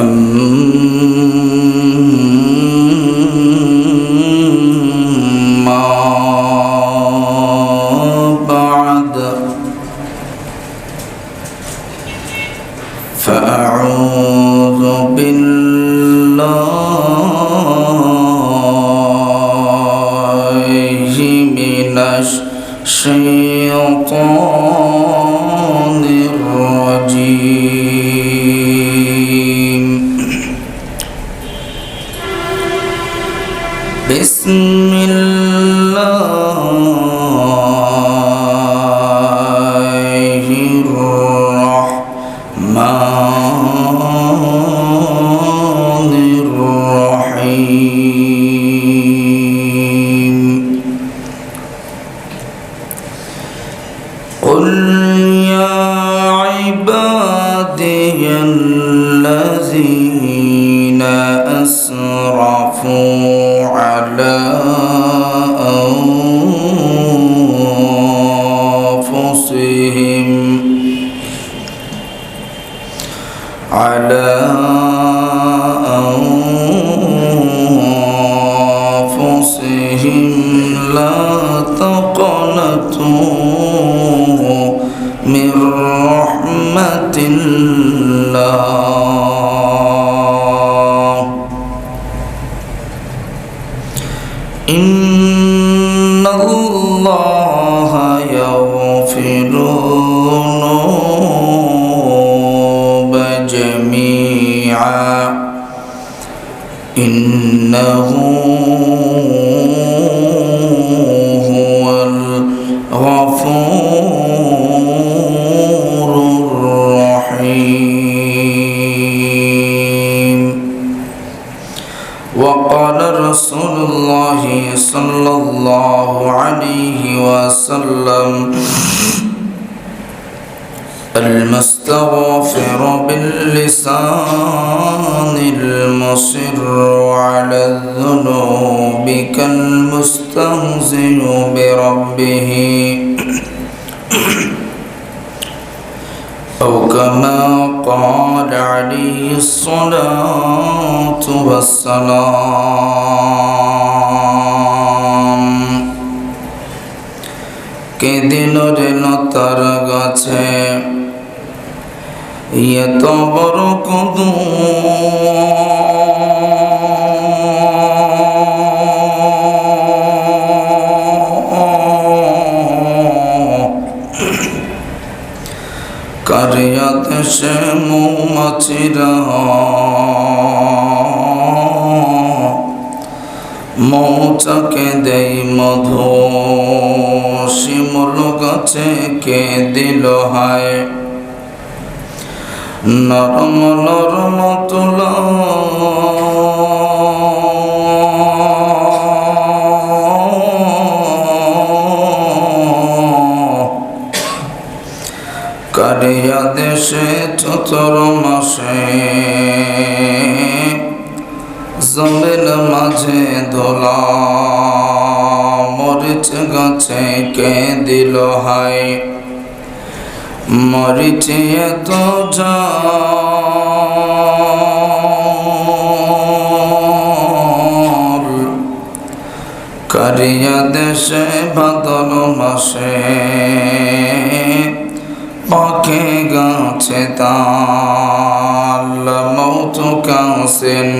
أما بعد فأعوذ بالله من الشيطان الرجيم. بسم الله الرحمن الرحيم. قل يا عبادي الذين أسرفوا على أنفسهم لا تقنطوا من رحمة الله إن الله يغفر الذنوب جميعا إنه هو الغفور الرحيم. وقال رسول الله صلى الله عليه وسلم المستغفر باللسان المصر على الذنوب كالمستهزئ بربه أو كما قال عليه الصلاة والسلام. কেদিনের লতার গাছে এত বড় কদু কারিয়া দেশে মৌমাছিরা মৌচাকে দেই মধু শিমুল গাছে কে দিল হায় নরম নরম তুলা কারিয়া দেশে চতুর মাসে জমিন মাঝে দোলা মরিচ গাছে কে দিল হায় মরিচে এত জাল কারিয়া দেশে ভাদর মাসে পাখে গাছে তাল মৌত কাসেন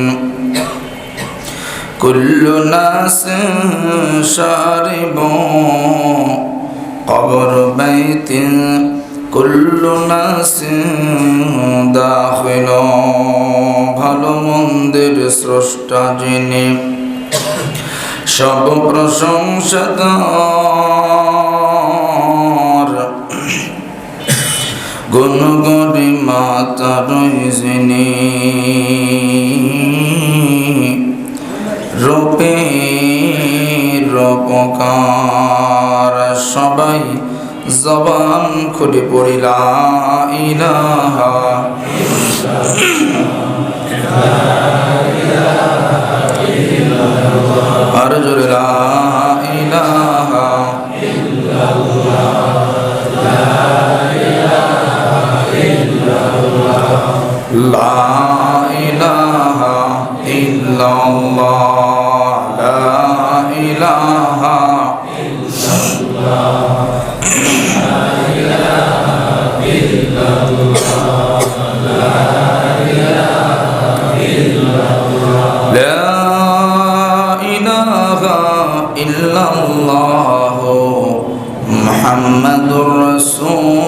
কুল্লু নাসিন শারিব কবর বাইতিন কুল্লু নাসিন দাখিল। ভালো মন্দের স্রষ্টা যিনি সব প্রশংসা তার গুণ গরিমা তারই যিনি রূপে রূপকার। সবাই জবান খুলে পড়ি লা ইলাহা আর জোরে লা ইলাহা লা ইলাহা ইল্লাল্লাহ লা ইলাহা ইল্লাল্লাহু মুহাম্মাদুর রাসূলুল্লাহ।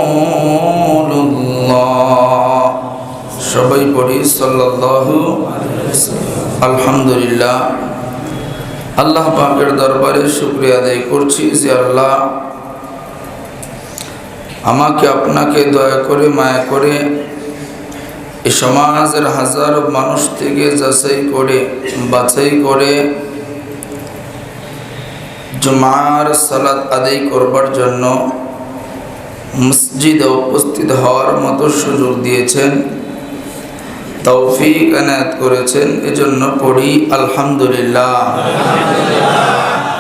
সবাই পড়ি সাল্লাল্লাহু আলাইহি ওয়াসাল্লাম। আলহামদুলিল্লাহ, আল্লাহ পাকের দরবারে শুকরিয়া আদায় করছি যে আল্লাহ আমাকে আপনাকে দয়া করে মায়া করে এই সমাজের হাজার মানুষ থেকে যাচাই করে বাছাই করে জুমার সালাত আদায় করবার জন্য মসজিদে উপস্থিত হওয়ার মতো সুযোগ দিয়েছেন, তৌফিক এনায়েত করেছেন, এজন্য পড়ি আলহামদুলিল্লাহ।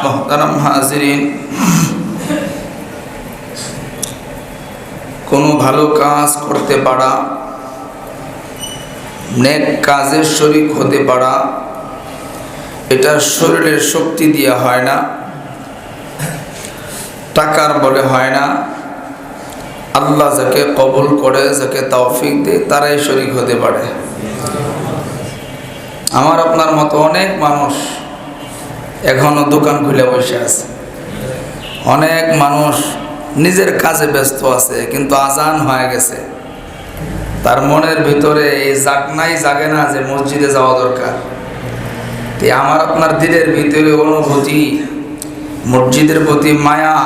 মুহতারাম হাজিরিন, কোনো ভালো কাজ করতে পারা, নেক কাজের শরীক হতে পারা, এটা শরীরের শক্তি দিয়ে হয় না, টাকার বলে হয় না। আল্লাহ যাকে কবুল করে, যাকে তৌফিক দেয়, তারাই শরীক হতে পারে। আমার আপনার মতো অনেক মানুষ এখনো দোকান খুলে বসে আছে, অনেক মানুষ নিজের কাজে ব্যস্ত আছে, কিন্তু আজান হয়ে গেছে, তার মনের ভিতরে এই জাগে না যে মসজিদে যাওয়া দরকার। আমার আপনার দিলের ভিতরে অনুভূতি, মসজিদের প্রতি মায়া,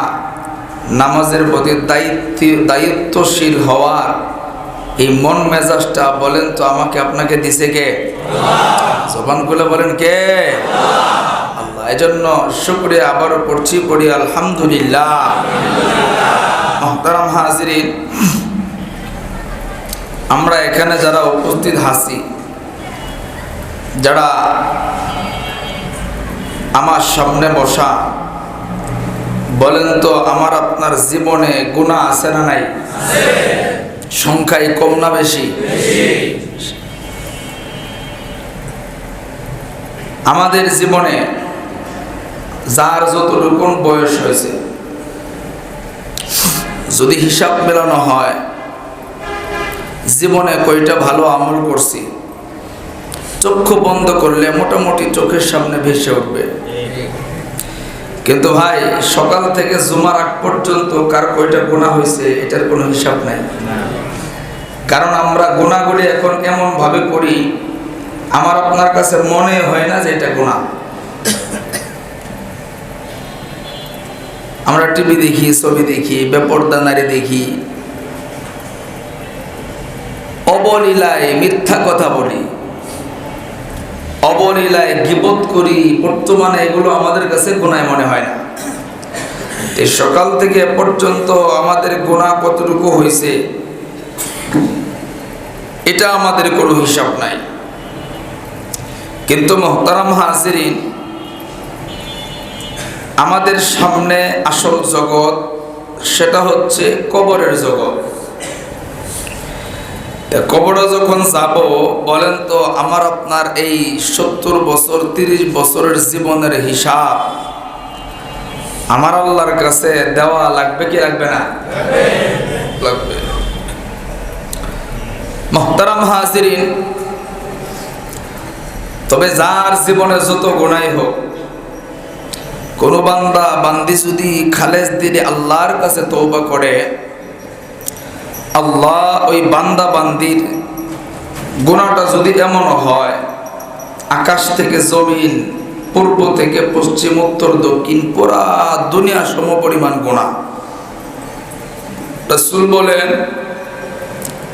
নামাজের প্রতি দায়িত্বশীল হওয়ার এই মন মেজাজটা বলেন তো আমাকে আপনাকে দিছে কে? জবান খুলে বলেন কে? আল্লাহ। এজন্য শুকরিয়া আবারও করছি, পড়ি আলহামদুলিল্লাহ। মুহতারাম হাজিরিন, আমরা এখানে যারা উপস্থিত আছি, যারা আমার সামনে বসা, বলেন তো আমার আপনার জীবনে গুনাহ আছে না নাই? সংখ্যায় কম না বেশি? আমাদের জীবনে যার যতটুকু বয়স হয়েছে, যদি হিসাব মেলানো হয় জীবনে কয়টা ভালো আমল করছি, চক্ষু বন্ধ করলে মোটামুটি চোখের সামনে ভেসে উঠবে। কিন্তু ভাই, সকাল থেকে জুমার আগ পর্যন্ত কার কয়টা গুনাহ হয়েছে এটার কোনো হিসাব নাই। কারণ আমরা গুনাহগুলি এখন এমন ভাবে করি, আমার আপনার কাছে মনে হয় না যে এটা গুনাহ। আমরা টিভি দেখি, ছবি দেখি, বেপরদা নারী দেখি, অবলীলায় মিথ্যা কথা বলি, অবলীলায় গীবত করি। বর্তমানে এগুলো আমাদের কাছে গুনাহ মনে হয় না। এই সকাল থেকে পর্যন্ত আমাদের গুনাহ কতটুকু হয়েছে এটা আমাদের কোনো হিসাব নাই। কিন্তু মুহতারাম হাজিরিন, আমাদের সামনে আসল জগৎ, সেটা হচ্ছে কবরের জগৎ। কবরে যখন যাব, বলেন তো আমার আপনার এই 70 বছর 30 বছরের জীবনের হিসাব আমার আল্লাহর কাছে দেওয়া লাগবে কি লাগবে না? লাগবে। মুহতারাম হাজিরিন, তবে যার জীবনে যত গুনাহ হোক, কোন বান্দা বান্দি যদি খালেস দিলে আল্লাহর কাছে তওবা করে, আল্লাহ ওই বান্দা বান্দির গুনাহটা যদি এমন হয়, আকাশ থেকে জমিন, পূর্ব থেকে পশ্চিম, উত্তর দক্ষিণ, পুরা দুনিয়া সম পরিমাণ গুনাহ। রাসূল বলেন,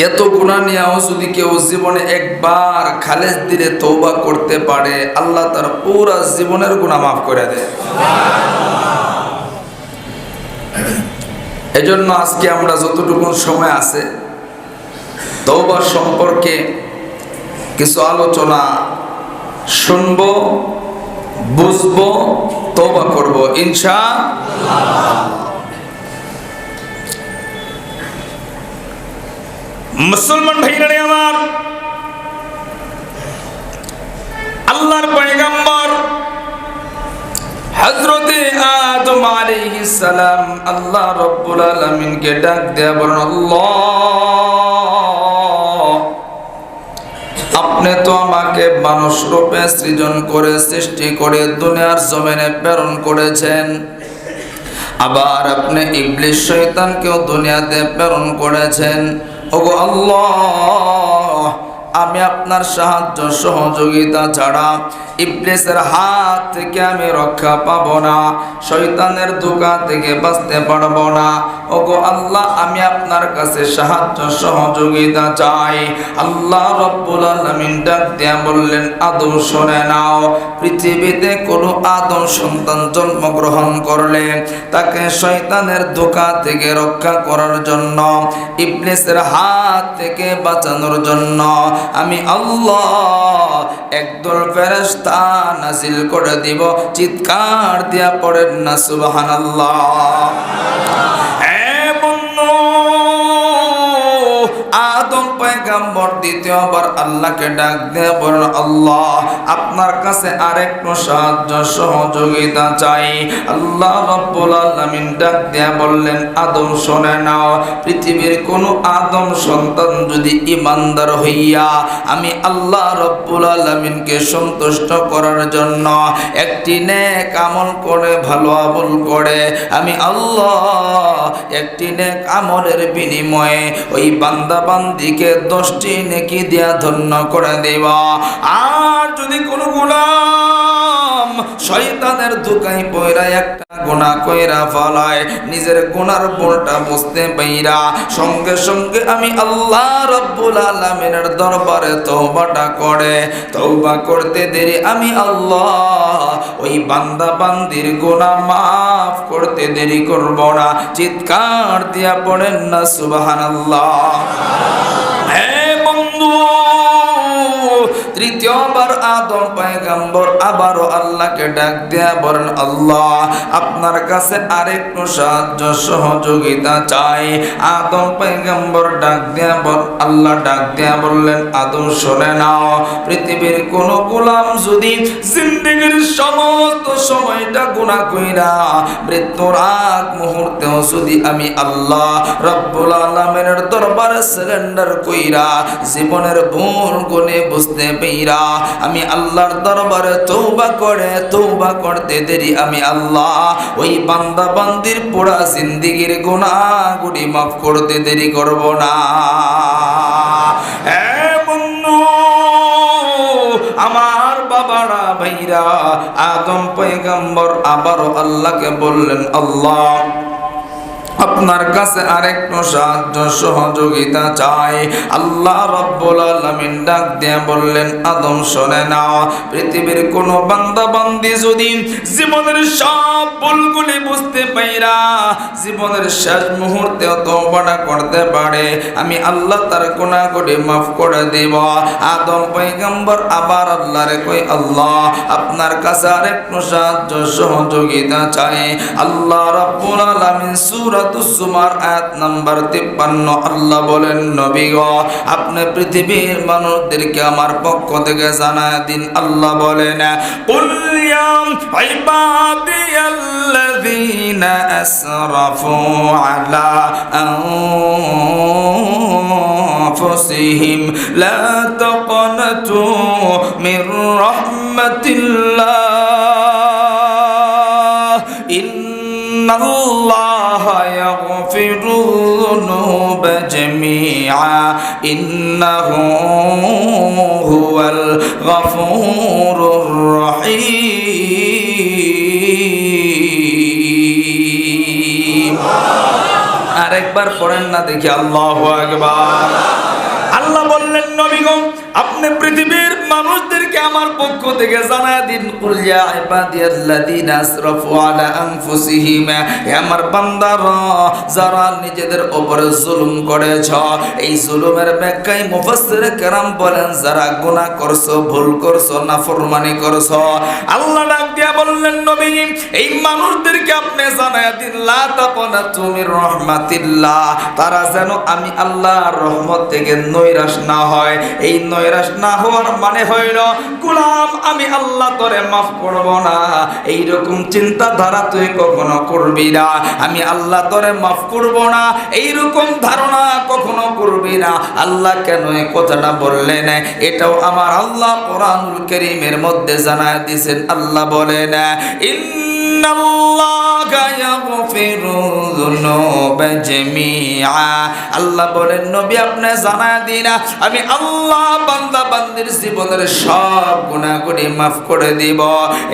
এত গুনাহ নিয়েও যদি কেউ জীবনে একবার খালেস দিলে তওবা করতে পারে, আল্লাহ তার পুরা জীবনের গুনাহ মাফ করে দেয়। এজন্য আজকে আমরা যতটুকু সময় আছে, তওবা সম্পর্কে কিছু আলোচনা শুনব, বুঝব, তওবা করব ইনশাআল্লাহ। মুসলমান ভাইরা আমার, আলাইহিস সালাম আল্লাহ রাব্বুল আলামিনকে ডাক দেয়া বলেন, আল্লাহ, আপনি তো আমাকে মানুষ রূপে সৃজন করে সৃষ্টি করে দুনিয়ার জমিনে প্রেরণ করেছেন, আবার আপনি ইবলিস শয়তানকেও দুনিয়াতে প্রেরণ করেছেন। ওগো আল্লাহ, আমি আপনার সাহায্য সহযোগিতা ছাড়া ইবলিসের হাত থেকে আমি রক্ষা পাবো না, শয়তানের ধোঁকা থেকে বাঁচতে পারবো না। ওগো আল্লাহ, আমি আপনার কাছে সাহায্য সহযোগিতা চাই। আল্লাহ রাব্বুল আলামিন ডাক দিয়া বললেন, আদম শুনে নাও, পৃথিবীতে কোনো আদম সন্তান জন্মগ্রহণ করলে তাকে শয়তানের ধোঁকা থেকে রক্ষা করার জন্য, ইবলিসের হাত থেকে বাঁচানোর জন্য আমি আল্লাহ একদল ফেরেশতা নাজিল করে দিব। চিৎকার দিয়া পড়েন না সুবহানাল্লাহ। আদম পয়গম্বর দ্বিতীয়বার আল্লাহকে ডাক দিয়ে বলেন, আল্লাহ, আপনার কাছে আরেকটু সাহায্য সহযোগিতা চাই। আল্লাহ রাব্বুল আলামিন ডাক দিয়ে বললেন, আদম শুনে নাও, পৃথিবীর কোন আদম সন্তান যদি ঈমানদার হইয়া আমি আল্লাহ রাব্বুল আলামিনকে সন্তুষ্ট করার জন্য একটি নেক আমল করে, ভালো আমল করে, আমি আল্লাহ একটি নেক আমলের বিনিময়ে ওই বান্দা বান্দিকে 10টি নেকি দিয়া ধন্য করে দেবা। আর যদি কোনো গোলাম শয়তানের ধোঁকায় পয়রা একটা গুনাহ কইরা ফলায়, নিজের গুনার বোলটা বুঝতে পাইরা সঙ্গে সঙ্গে আমি আল্লাহ রাব্বুল আলামিনের দরবারে তওবাটা করে, তওবা করতে দেরি আমি আল্লাহ ওই বান্দা বান্দির গুনাহ মাফ করতে দেরি করব না। চিৎকার দিয়া পড়েন না সুবহানাল্লাহ। হে বন্ধু, তৃতীয়বার আদম পয়গম্বর আবারও আল্লাহকে ডাক দেয়া বলেন, আল্লাহ, আপনার কাছে আরেকটু সাহায্য সহযোগিতা চাই। আদম পয়গম্বর ডাক দেয়া আল্লাহ ডাক দেয়া বললেন, আদম শুনে নাও, পৃথিবীর কোন গোলাম যদি জিন্দেগীর সমস্ত সময়টা গুনাহ কইরা মৃত্যুর আগ মুহূর্তেও যদি আমি আল্লাহ রাব্বুল আলামিনের দরবারে সারেন্ডার কইরা জীবনের ভুল গুণে বুঝতে পেইরা আমি আল্লাহর দরবারে তওবা করে, তওবা করতে দেরি আমি আল্লাহ ওই বান্দা বান্দির পুরা জিন্দেগীর গুনাহগুলি মাফ করতে দেরি করব না। হে বন্ধু, আমার বাবারা ভাইরা, আদম পয়গম্বর আবারও আল্লাহকে বললেন, আল্লাহ, আপনার কাছে আরেকটু সাহায্য সহযোগিতা চাই। আল্লাহ রাব্বুল আলামিন ডাক দিয়ে বললেন, আদম শুনে নাও, পৃথিবীর কোন বান্দা বান্দি যদি জীবনের সব ভুলগুলি বুঝতে পাইরা জীবনের শেষ মুহূর্তে তওবাটা করতে পারে, আমি আল্লাহ তার গুনাহগুলি মাফ করে দেব। আদম পয়গম্বর আবার আল্লাহরে কই, আল্লাহ, আপনার কাছে আরেকটু সাহায্য সহযোগিতা চাই। আল্লাহ রাব্বুল আলামিন সূরা জুমার আয়াত নাম্বার 53 আল্লাহ বলেন, নবী গো, আপনি পৃথিবীর মানুষদেরকে আমার পক্ষ থেকে জানায় দিন। আল্লাহ বলেন, কুল ইয়া ইবাদিয়াল্লাযীনা আসরাফু আলা আনফুসিহিম লা তাকনাতু মির রাহমাতিল্লাহ, ইন্নাল্লাহা ইয়াগফিরু যুনুবা জামিআ ইন্নাহু হুয়াল গফুরুর রহিম। আরেকবার পড়েন না দেখি, আল্লাহু আকবার। আল্লাহ বললেন, নবী গো, আপনি পৃথিবীর মানুষদেরকে আমার পক্ষ থেকে জানায় দিন, কুল ইয়া ইবাদিয়াল্লাযীনা আসরাফু আলা আনফুসিহিম, হে আমার বান্দারা যারা নিজেদের উপরে জুলুম করেছ। এই জুলুমের ব্যাখ্যায় মুফাসসির কেরাম বলেন, যারা গুনাহ করছো, ভুল করছো, নাফরমানি করছো। আল্লাহ ডাক দিয়া বললেন, নবী, এই মানুষদেরকে আপনি জানায় দিন, লা তাকনাতু মির রাহমাতিল্লাহ, তারা যেন আমি আল্লাহর রহমত থেকে নৈরাশ না হয়। এই নৈরাশ না হওয়ার মানে হইল গোলাম আমি আল্লাহ তোরে মাফ করব না, এইরকম চিন্তাধারা তুই কখনো করবি না। আমি আল্লাহ তোরে মাফ করব না এইরকম ধারণা কখনো করবি না। আল্লাহ কেন এই কথাটা বললেন এটাও আমার আল্লাহ কোরআনুল কারীমের মধ্যে জানায় দিয়েছেন। আল্লাহ বলেন ইন্নাল্লাহা ইয়াগফিরু যুনুবা জামিআ। আল্লাহ বলেন নবী আপনি জানায় দিন আমি আল্লাহ বান্দা বান্দির জীবনের সব গুনাহগুলি মাফ করে দিব।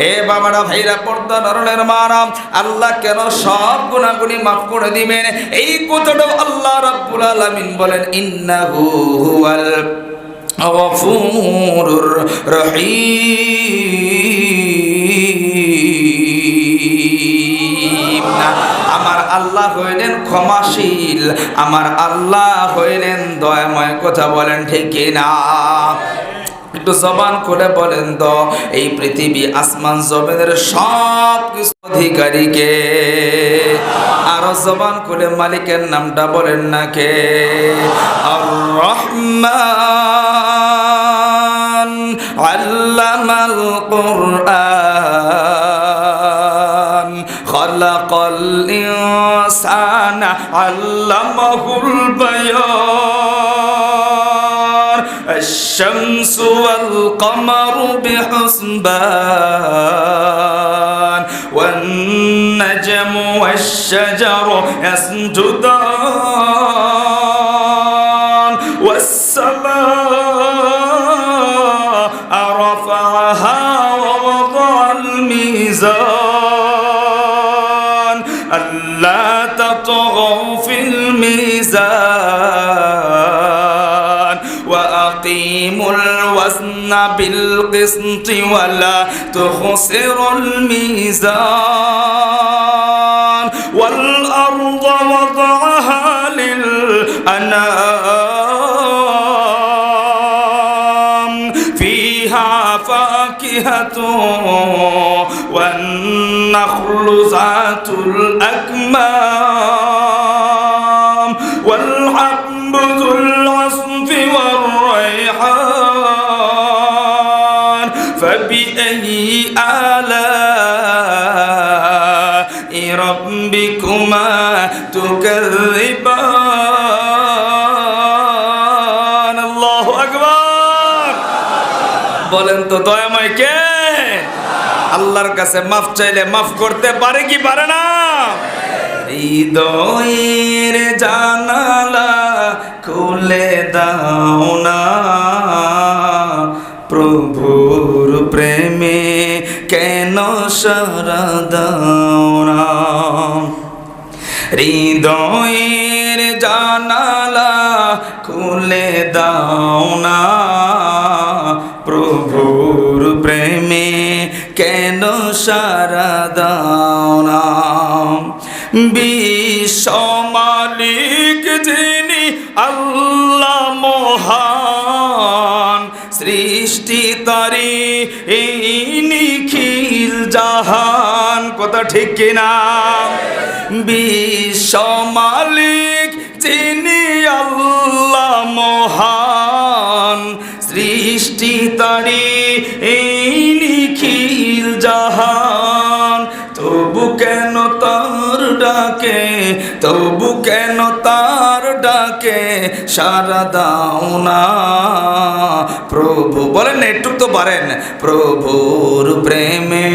এ বাবারা ভাইরা পর্দা নরনের মারাম, আল্লাহ কেন সব গুনাহগুলি মাফ করে দিবেন এই কথাটাও আল্লাহ রাব্বুল আলামিন বলেন ইন্নাহু হুয়াল গফুরুর রহিম। আমার আল্লাহ হইলেন ক্ষমাশীল, আমার আল্লাহ হইলেন দয়াময়। কথা বলেন ঠিক কিনা? একটু জবান করে বলেন তো এই পৃথিবী আসমান জমিনের সব কিছু অধিকারীকে? আরো জবান করে মালিকের নামটা বলেন না কে? আর রহমান আল্লামাল কুরআন খালাকাল ইনসানা আল্লামাহুল বায়ান الشمس والقمر بحسبان والنجم والشجر يسجدان والسماء رفعها ووضع الميزان ألا تطغوا في الميزان وأقيموا الوزن بالقسط ولا تخسروا الميزان والأرض وضعها للأنام فيها فاكهة والنخل ذات الأكمام والحب ذو العصف والريحان فبأي آلاء ربكما تكذبان الله أكبر বলেন তো দয়াময় কে? আল্লাহর কাছে মাফ চাইলে মাফ করতে পারে কি পারে না? হৃদয়ের জানালা খুলে দাও না, প্রভুর প্রেমে কেন সারা দাও না। হৃদয়ের জানালা খুলে দাও না, প্রভুর প্রেমে কেন সারা দাও না। বিশ্ব মালিক যিনি আল্লাহ মহান, সৃষ্টি তারি এই নিখিল জাহান। কথা ঠিক কিনা? বিশ্ব মালিক যিনি আল্লাহ মহান, সৃষ্টি তারি এই নিখিল জাহান। তবু কেন তার ডাকে, তবু কেন তার ডাকে সারা দাও না প্রভু? বলেন না একটু তো পারেন। প্রভুর প্রেমে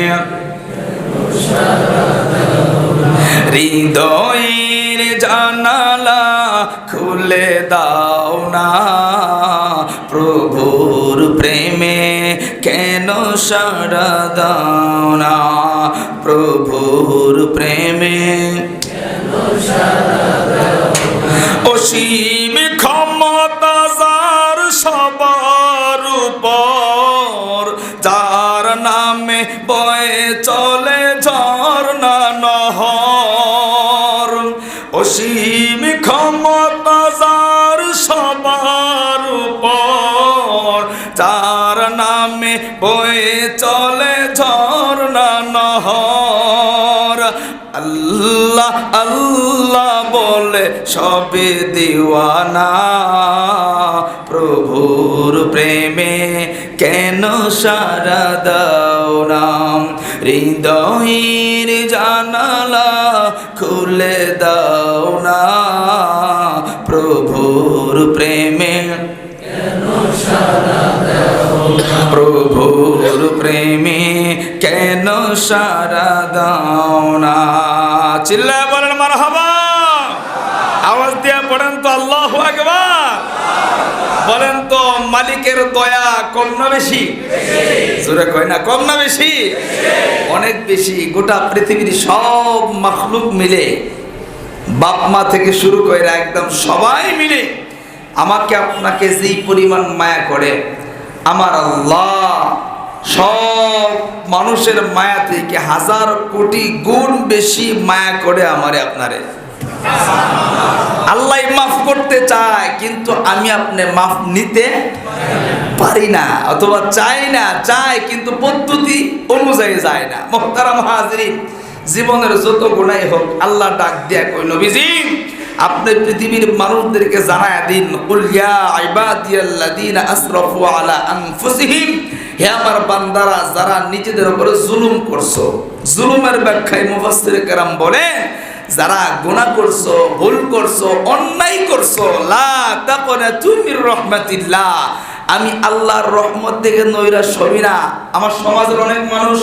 হৃদয়ের জানালা খুলে দাও না, প্রভুর প্রেমে কেন সারা দাও না, প্রভুর প্রেমে কেন সারা দাও না। অসীম ক্ষমতা যার সবার উপর, যার নামে বয়ে চলে ঝর্ণা নহর। অসীম ক্ষমতা যার সবার উপর, যার নামে বয়ে চলে ঝর্ণা নহর। আল্লাহ আল্লাহ বলে সবে দিওয়ানা, প্রভুর প্রেমে কেন সারা দাও না, হৃদয়ের জানালা খুলে দাও না, প্রভুর প্রেমে কেন সারা দাও না, প্রভুর প্রেমে কেন সারা দাও না। চিল্লায় বলেন মারহাবা, আওয়াজ দিয়ে পড়েন তো আল্লাহু আকবার। বলেন তো মালিকের দয়া কম না বেশি? জোরে কয় না, কম না বেশি? অনেক বেশি। গোটা পৃথিবীর সব মাখলুক মিলে, বাপ মা থেকে শুরু করে একদম সবাই মিলে আমাকে আপনাকে যেই পরিমাণ মায়া করে, আমার আল্লাহ সব মানুষের মায়া থেকে হাজার কোটি গুণ বেশি মায়া করে আমারে আপনারে। আল্লাহ মাফ করতে চায়, কিন্তু আমি আপনি মাফ নিতে পারি না, অথবা চাই না। চাই কিন্তু পদ্ধতি অনুযায়ী যায় না। মুহতারাম হাজিরিন, জীবনের যত গুনাহ হোক আল্লাহ ডাক দিয়া কই, নবীজি আপনি পৃথিবীর মানুষদেরকে জানায়া দিন, কুল ইয়া ইবাদিয়াল্লাযিনা আসরাফু আলা আনফুসিহিম, হে আমার বান্দারা যারা নিজেদের উপর জুলুম করছো। জুলুমের ব্যাখ্যায় মুফাসসির কেরাম বলেন, যারা গুনাহ করছো, ভুল করছো, অন্যায় করছো, লা তাকুনাতু মির রাহমাতিল্লাহ, আমি আল্লাহর রহমত থেকে নৈরাশ হবি না। আমার সমাজের অনেক মানুষ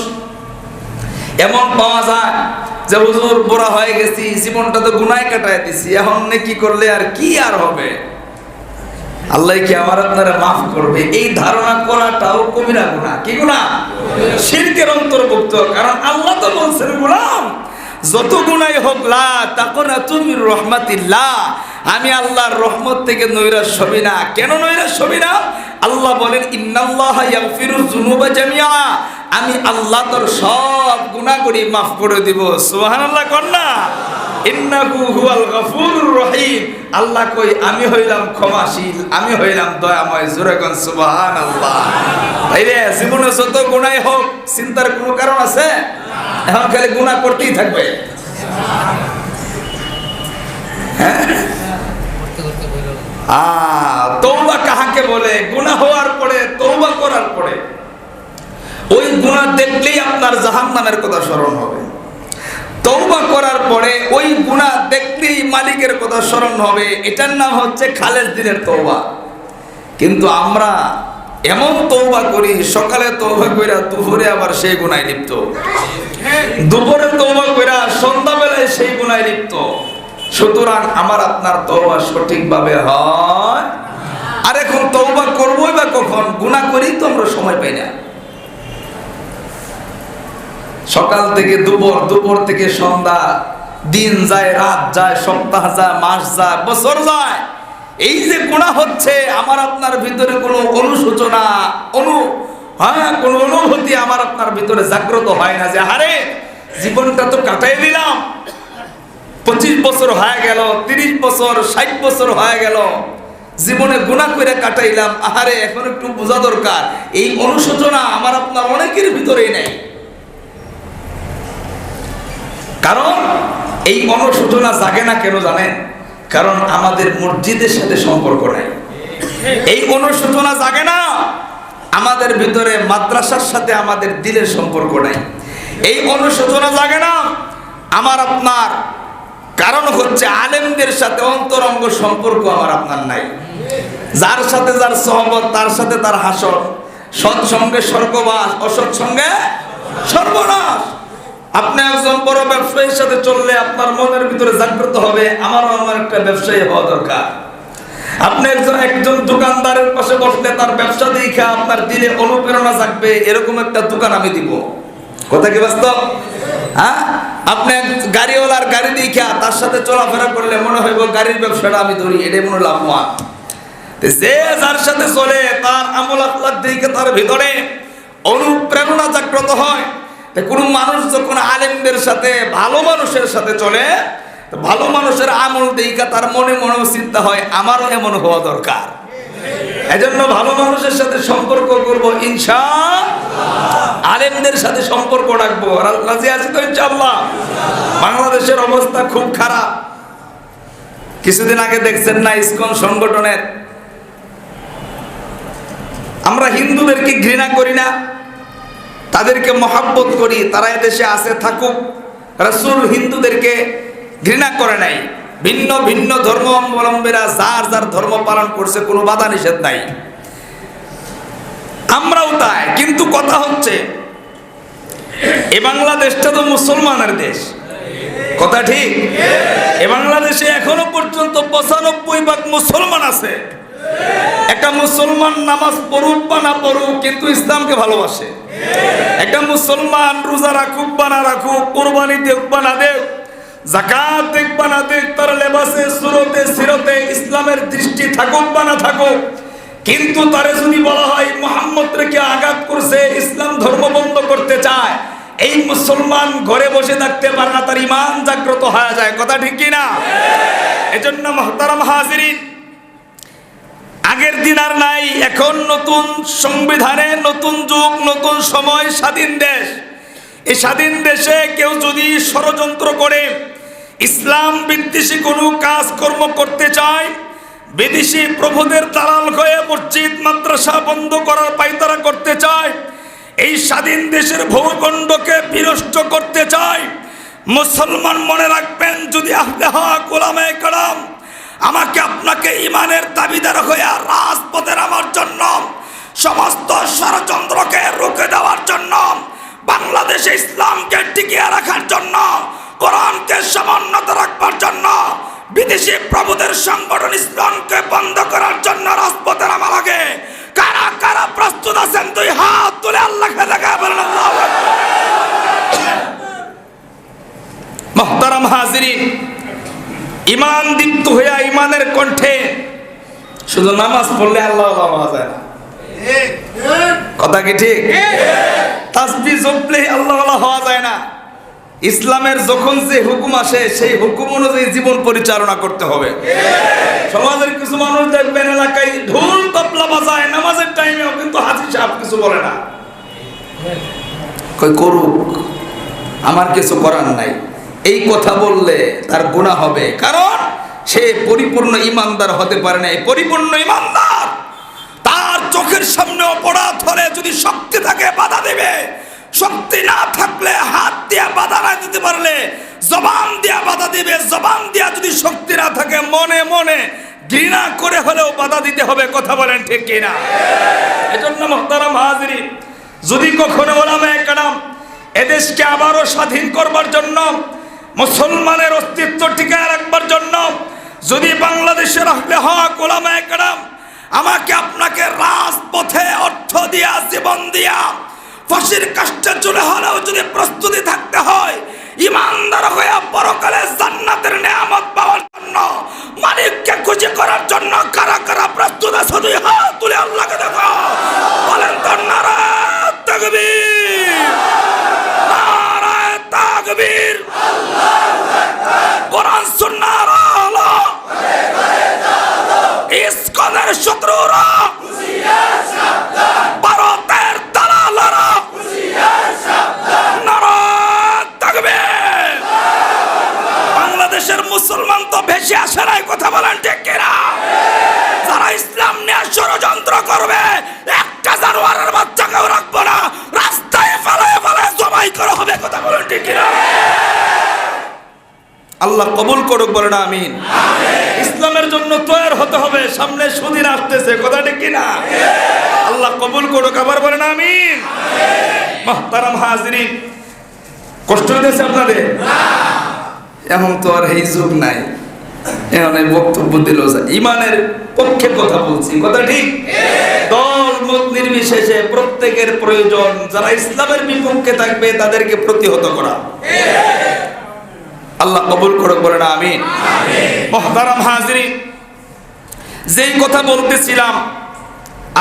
এমন পাওয়া যায় যে হুজুর বুড়া হয়ে গেছি, জীবনটা তো গুনায় কাটায় দিছি, এখন নেকি করলে আর কি আর হবে, আল্লাহ কি আমার আপনারা মাফ করবে, এই ধারণা করাটাও কবিরা গুনাহ। কি গুনাহ? শিরকের অন্তর্ভুক্ত। কারণ আল্লাহ তো বলছেন, গোলাম যত গুনাই হোক লা তাকুনাতু মির রাহমাতিল্লাহ, আমি আল্লাহর রহমত থেকে নৈরাশ হবি না। কেন নৈরাশ হবি না? আল্লাহ বলেন, ইন্নাল্লাহা ইয়াগফিরুয যুনুবা জামিআ, আমি আল্লাহ তোর সব গুনাহগুলি মাফ করে দিব। সুবহানাল্লাহ কোন না? ইন্নাহু হুয়াল গফুরুর রহিম, আল্লাহ কই আমি হইলাম ক্ষমাশীল, আমি হইলাম দয়াময়। জোরে কোন সুবহানাল্লাহ। তাইলে জীবনে যত গুনাহ হোক চিন্তার কোনো কারণ আছে? এখন খালি গুনাহ করতেই থাকবে। তওবা কাহাকে বলে? গুনাহ হওয়ার পরে, তওবা করার পরে ওই গুনাহ দেখলেই আপনার জাহান্নামের কথা স্মরণ হবে। তওবা করার পরে ওই গুনাহ দেখলেই মালিকের কথা স্মরণ হবে। এটার নাম হচ্ছে খালেস দিনের তওবা। কিন্তু আমরা এমন তওবা করি, সকালে তওবা কইরা দুপুরে আবার সেই গুনাহে লিপ্ত, দুপুরে তওবা কইরা সন্ধ্যাবেলায় সেই গুনাহে লিপ্ত। সুতরাং আমার আপনার তওবা সঠিকভাবে হয়। আর এখন তওবা করবই বা কখন? গুনাহ করি তো আমরা সময় পাই না। সকাল থেকে দুপুর, দুপুর থেকে সন্ধ্যা, দিন যায়, রাত যায়, সপ্তাহ যায়, মাস যায়, বছর যায়। এই যে গুনাহ হচ্ছে, আমার আপনার ভিতরে কোনো অনুশোচনা, কোনো অনুভূতি আমার আপনার ভিতরে জাগ্রত হয় না যে আরে জীবনটা তো কাটাই দিলাম, 25 বছর হয়ে গেল, 30 বছর, 60 বছর হয়ে গেল, জীবনে গুনাহ করে কাটাইলাম, আহারে এখন একটু বোঝা দরকার। এই অনুশোচনা আমার আপনার অনেকের ভিতরেই নেই। কারণ এই অনুশোচনা জাগে না কেন জানেন? কারণ আমাদের মসজিদের সাথে সম্পর্ক নাই। এই অনুশোচনা জাগে না আমাদের ভিতরে মাদ্রাসার সাথে আমাদের দিলের সম্পর্ক নাই। এই অনুশোচনা জাগে না আমার আপনার, কারণ হচ্ছে আলেমদের সাথে অন্তরঙ্গ সম্পর্ক আমার আপনার নাই। যার সাথে যার সহবত, তার সাথে তার হাসর, সৎসঙ্গে স্বর্গবাস, অসৎসঙ্গে সর্বনাশ। আপনি একজন বড় ব্যবসায়ীর সাথে চললে আপনার মনের ভিতরে জাগ্রত হবে আমার একটা ব্যবসায়ী হওয়া দরকার। আপনি একজন দোকানদারের পাশে বসলে তার ব্যবসা দেখে আপনার দিলে অনুপ্রেরণা জাগবে, এরকম একটা দোকান আমি দিব। কথা কি বাস্তব? হ্যাঁ, আপনি গাড়িওয়ালার গাড়ি দেখা তার সাথে চলাফেরা করলে মনে হইব গাড়ির ব্যবসাটা আমি ধরি, এটাই মনে লাভবান। যে যার সাথে চলে তার আমল আখলাক দেখে তার ভিতরে অনুপ্রেরণা জাগ্রত হয়। কোনো মানুষ যখন আলেমদের সাথে, ভালো মানুষের সাথে চলে, ভালো মানুষের আমল দেখা তার মনে মনে চিন্তা হয় আমারও এমন হওয়া দরকার। এজন্য ভালো মানুষের সাথে সম্পর্ক করব ইনশাআল্লাহ, আলেমদের সাথে সম্পর্ক রাখবো। রাজি আছি তো ইনশাআল্লাহ? বাংলাদেশের অবস্থা খুব খারাপ। কিছুদিন আগে দেখছেন না ইসকন সংগঠনের আমরা হিন্দুদেরকে ঘৃণা করি না, তাদেরকে মহাব্বত করি, তারা এদেশে আছে থাকুক। রাসূল হিন্দুদেরকে ঘৃণা করে নাই। ভিন্ন ভিন্ন ধর্ম অবলম্বীরা যার যার ধর্ম পালন করছে, কোনো বাধা নিষেধ নাই, আমরাও তাই। কিন্তু কথা হচ্ছে এ বাংলাদেশটা তো মুসলমানের দেশ, কথা ঠিক? এ বাংলাদেশে এখনো পর্যন্ত 95% মুসলমান আছে। একটা মুসলমান নামাজ পড়ুক বা না পড়ুক কিন্তু ইসলামকে ভালোবাসে। একটা মুসলমান রোজা রাখুক বা না রাখুক, কোরবানি দেখ বা না দেখ, যাকাত দেখ বা না দেখ, তার লেবাসে সুরতে সিরতে ইসলামের দৃষ্টি থাকুক বা না থাকুক, কিন্তু তারে যদি বলা হয় মুহাম্মদ রেকে আঘাত করছে, ইসলাম ধর্ম বন্ধ করতে চায়, এই মুসলমান ঘরে বসে থাকতে পারে না, তার ঈমান জাগ্রত হয়ে যায়, কথা ঠিক কি না? এজন্য মুহতারাম হাজিরিন, আগের দিন আর নাই, এখন নতুন সংবিধানে নতুন যুগ, নতুন সময়, স্বাধীন দেশ। এই স্বাধীন দেশে কেউ যদি ষড়যন্ত্র করে ইসলাম বিদ্বেষী কোনো কাজকর্ম করতে চায়, বিদেশি প্রভুদের দালাল হয়ে মসজিদ মাদ্রাসা বন্ধ করার পায়তারা করতে চায়, এই স্বাধীন দেশের ভূখণ্ডকে বিনষ্ট করতে চায়, মুসলমান মনে রাখবেন, যদি আহলে হক উলামায়ে কেরাম আমাকে আপনাকে ইমানের দাবিদার হয়ে রাজপথে নামার জন্য, সমস্ত ষড়যন্ত্রকে রুখে দেওয়ার জন্য, বাংলাদেশে ইসলামকে টিকিয়ে রাখার জন্য, কোরআনকে সমুন্নত রাখবার জন্য, বিদেশি প্রভুদের সংগঠন ইসলামকে বন্ধ করার জন্য রাজপথে নামা লাগে, কারা কারা প্রস্তুত আছেন? দুই হাত তুলে আল্লাহকে দেখা বলেন আল্লাহু আকবার। মুহতারাম হাজিরিন, ইমান দীপ্ত হইয়া ইমানের কণ্ঠে শুধু নামাজ পড়লে আল্লাহ পাওয়া যায় না, কথা কি ঠিক? তাসবিহ জপলে আল্লাহ হওয়া যায় না। ইসলামের যখন যে হুকুম আসে সেই হুকুম অনুযায়ী জীবন পরিচালনা করতে হবে। সমাজের কিছু মানুষ দেখবেন এলাকায় ঢোল তবলা বাজায় নামাজের টাইমেও, কিন্তু হাজী সাহেব কিছু বলে না, কই করুক, আমার কিছু করার নাই। এই কথা বললে তার গুনাহ হবে, কারণ সে পরিপূর্ণ ইমানদার হতে পারে না। পরিপূর্ণ ইমানদার তার চোখের সামনে অপরাধ হলে যদি শক্তি থাকে বাধা দেবে, শক্তি না থাকলে হাত দিয়ে বাধা না দিতে পারলে জবান দিয়ে বাধা দিবে, জবান দিয়ে যদি শক্তি না থাকে মনে মনে ঘৃণা করে হলেও বাধা দিতে হবে, কথা বলেন ঠিক কিনা? এজন্য মুহতারাম হাজিরিন, যদি কখনো উলামায়ে কেরাম এদেশকে আবারও স্বাধীন করবার জন্য, মুসলমানের অস্তিত্ব টিকায় রাখবার জন্য, যদি বাংলাদেশের আহলে হক উলামায়ে কেরাম আমাকে আপনাকে রাজপথে অর্থ দিয়া, জীবন দিয়া, ফাঁসির কাষ্ঠে চলে হলেও যদি প্রস্তুতি থাকতে হয়, ইমানদার হয়ে পরকালে জান্নাতের নেয়ামত পাওয়ার জন্য, মালিককে খুশি করার জন্য কারা কারা প্রস্তুত আছে? দুই হাত তুলে আল্লাহকে দেখো, বলেন তো নারায়ে তাকবীর, নারায়ে তাকবীর, আল্লাহু আকবার। কোরআন সুন্নাহর আলো ইসকনের শত্রুরা হুঁশিয়ার সাবধান, ভারতের দালালরা হুঁশিয়ার সাবধান, নারায়ে তাকবীর। বাংলাদেশের মুসলমান তো ভেসে আসে নাই, কথা বলেন ঠিক কিনা? যারা ইসলাম নিয়ে ষড়যন্ত্র করবে, একটা জানোয়ারের বাচ্চাকেও রাখবো না, রাস্তায় ফেলায় ফেলায় জবাই করা হবে, কথা বলেন ঠিক কিনা? আল্লাহ কবুল করুক, বলেন আমিন। ইসলামের জন্য তৈরি হতে হবে, সামনে সুদিন আসতেছে, কথা ঠিক কিনা? আল্লাহ কবুল করুক, আবার বলেন আমিন। মুহতারাম হাজিরিন, কষ্ট হইতেছে আপনাদের? এখন তো আর এই যুগ নাই, এখন এই বক্তব্য দিল ইমানের পক্ষে কথা বলছি, কথা ঠিক? দল মত নির্বিশেষে প্রত্যেকের প্রয়োজন, যারা ইসলামের বিপক্ষে থাকবে তাদেরকে প্রতিহত করা। আল্লাহ কবুল করুক, বলেন আমিন। মুহতারাম হাজিরিন, যেই কথা বলতেছিলাম,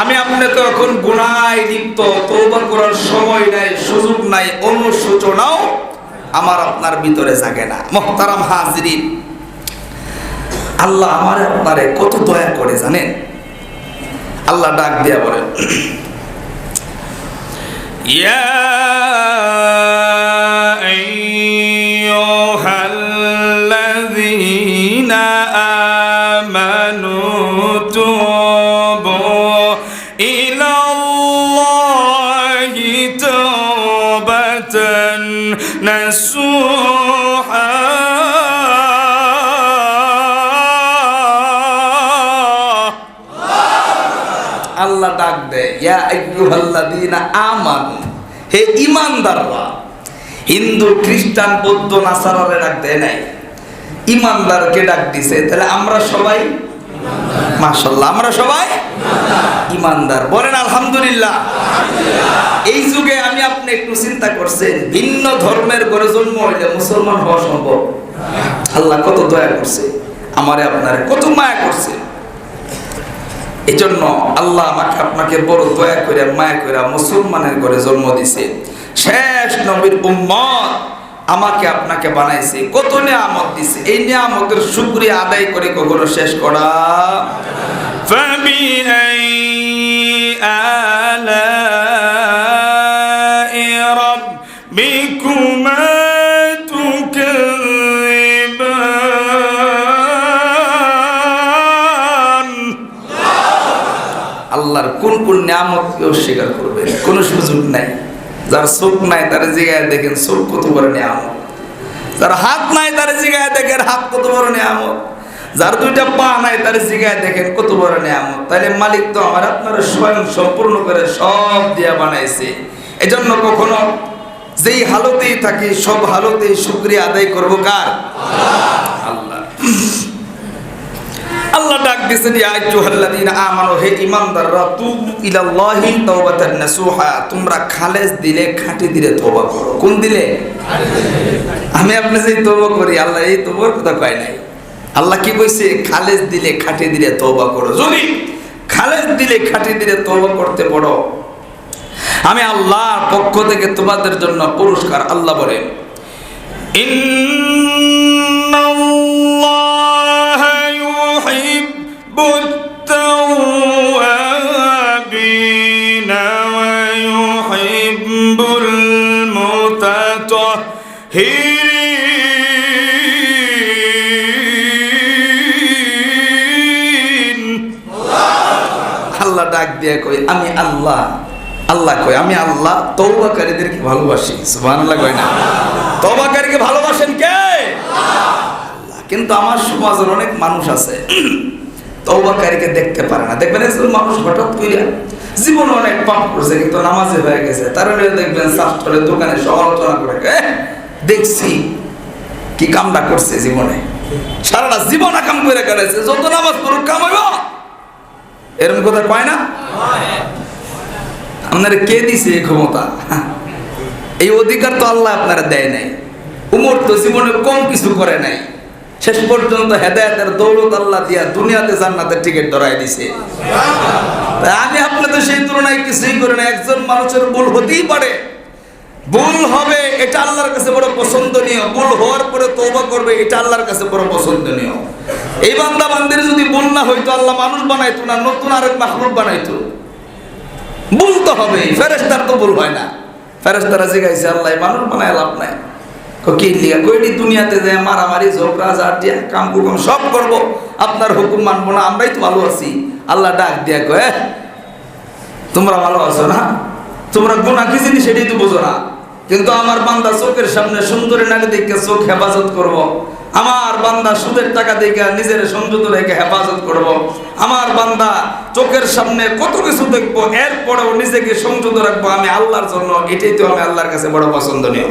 আমি আপনাকে এখন গুনায় লিপ্ত, তওবা করার সময় নাই, সুযোগ নাই, অনুশোচনাও আমার আপনার ভিতরে জাগে না। মুহতারাম হাজিরিন, আল্লাহ আমার আপনারে কত দয়া করে জানেন? আল্লাহ ডাক দিয়া বলেন, ইয়া আইয়ুহাল্লাযীনা আমানু তুবু ইলা نسوحا আল্লাহ ডাক দেয় ইয়া আইয়ুহাল্লাযীনা আমানু, হে ঈমানদাররা। হিন্দু খ্রিস্টান বৌদ্ধ নাসারারে ডাক দেয় নাই, ঈমানদারকে ডাক দিছে। তাহলে আমরা সবাই মাশাআল্লাহ, আমরা সবাই ঈমানদার। বলেন আলহামদুলিল্লাহ। এই যুগে আমি আপনি একটু চিন্তা করছেন, ভিন্ন ধর্মের ঘরে জন্ম হইলে মুসলমান হওয়া সম্ভব? আল্লাহ কত দয়া করছে আমারে আপনারে, কত মায়া করছে। এই জন্য আল্লাহ আমাকে আপনাকে বড় দয়া করে মায়া করে মুসলমানের ঘরে জন্ম দিছে। শেষ নবীর উম্মত আমাকে আপনাকে বানাইছে, কত নিয়ামত দিছে। এই নিয়ামতের শুকরিয়া আদায় করে কখনো শেষ করা। ফাবিআই আলাই রাব্বিকুমা তুকাযিবান। আল্লাহর কোন কোন নিয়ামতকে অস্বীকার করবে? কোনো সুযোগ নাই। যার চোখ নাই তার জিগায় দেখেন চোখ কত বড় নিয়ামত। যার হাত নাই তার জিগায় দেখেন হাত কত বড় নিয়ামত। যার দুইটা পা নাই তার জিগায় দেখেন কত বড় নিয়ামত। তাইলে মালিক তো আমার আপনারা স্বয়ং সম্পূর্ণ করে সব দিয়া বানাইছে। এজন্য কখনো যেই হালতেই থাকি সব হালতেই শুকরিয়া আদায় করবো কার? আল্লাহ। আল্লাহ ডাক দিয়েছেন ইয়া আইয়ুহাল্লাযীনা আমানু, হে ঈমানদাররা, তুবু ইলাল্লাহি তাওবাতান নাসুহা, তোমরা খালেস দিলে খাঁটি দিলে তওবা করো। কোন দিলে? আমি আপনি যে তওবা করি, আল্লাহ এই তওবার কথা কয় নাই। আল্লাহ কি কইছে? খালেস দিলে খাঁটি দিলে তওবা করো। যদি খালেস দিলে খাঁটি দিলে তওবা করতে পারো, আমি আল্লাহর পক্ষ থেকে তোমাদের জন্য পুরস্কার। আল্লাহ বলেন ইন্নাল্লাহা ইউহিব্বুত তাওয়াবিনা ওয়া ইউহিব্বুল মুতাতাহহিরিন। আল্লাহ ডাক দিয়ে কই আমি আল্লাহ। আল্লাহ কই আমি আল্লাহ তওবাকারীদেরকে ভালোবাসি। সুবহানাল্লাহ কই না? তওবাকারীকে ভালোবাসেন কে? আল্লাহ। কিন্তু আমার সমাজের অনেক মানুষ আছে তওবাকারীকে দেখতে পারে না। দেখবেন একজন মানুষ হঠাৎ কইরা জীবনে অনেক পাপ করছে কিন্তু নামাজে হয়ে গেছে, তারপরে দেখবেন শাস্ত্রের দোকানে সমালোচনা করে দেখছি কি কামটা করছে জীবনে, সারাটা জীবন কাম করে কাটাইছে, যত নামাজ পড়ুক কাম হইব। এরকম কথা কয় না? আপনারা কে দিছে এই ক্ষমতা? এই অধিকার তো আল্লাহ আপনারা দেয় নাই। উমর তো জীবনে কম কিছু করে নাই, শেষ পর্যন্ত হেদায়েতের দৌলত আল্লাহ দিয়া দুনিয়াতে জান্নাতের টিকিট ধরাই দিছে। আমি আপনাদের সেই তুলনায় কিছুই করি না। একজন মানুষের ভুল হতেই পারে, ভুল হবে এটা আল্লাহর কাছে বড় পছন্দনীয়। ভুল হওয়ার পরে তওবা করবে এটা আল্লাহর কাছে বড় পছন্দনীয়। এই বান্দা বান্দির যদি ভুল না হইতো আল্লাহ মানুষ বানাইতো না, নতুন আরেক মাখলুক বানাইতো। ভুল তো হবে, ফেরেশতার তো ভুল হয় না। ফেরেশতারা জিজ্ঞাসা আল্লাহ মানুষ বানায় লাভ নাই, কি লিগা কইনি দুনিয়াতে যে মারামারি ঝগড়া ঝাঁটিয়া কাম কুকাম সব করবো, আপনার হুকুম মানবো না, আমরাই তো ভালো আছি। আল্লাহ ডাক দিয়া কয় তোমরা ভালো আছো না? তোমরা গুনাহ কি জিনিস সেটাই তো বোঝো না। কিন্তু আমার বান্দা চোখের সামনে সুন্দরী নারী দেখে চোখ হেফাজত করব। আমার বান্দা সুদের টাকা দেখে নিজের সংযত রেখে হেফাজত করব। আমার বান্দা চোখের সামনে কত কিছু দেখবো, এরপরেও নিজেকে সংযত রাখবো আমি আল্লাহর জন্য। এটাই তো আমি আল্লাহর কাছে বড় পছন্দনীয়।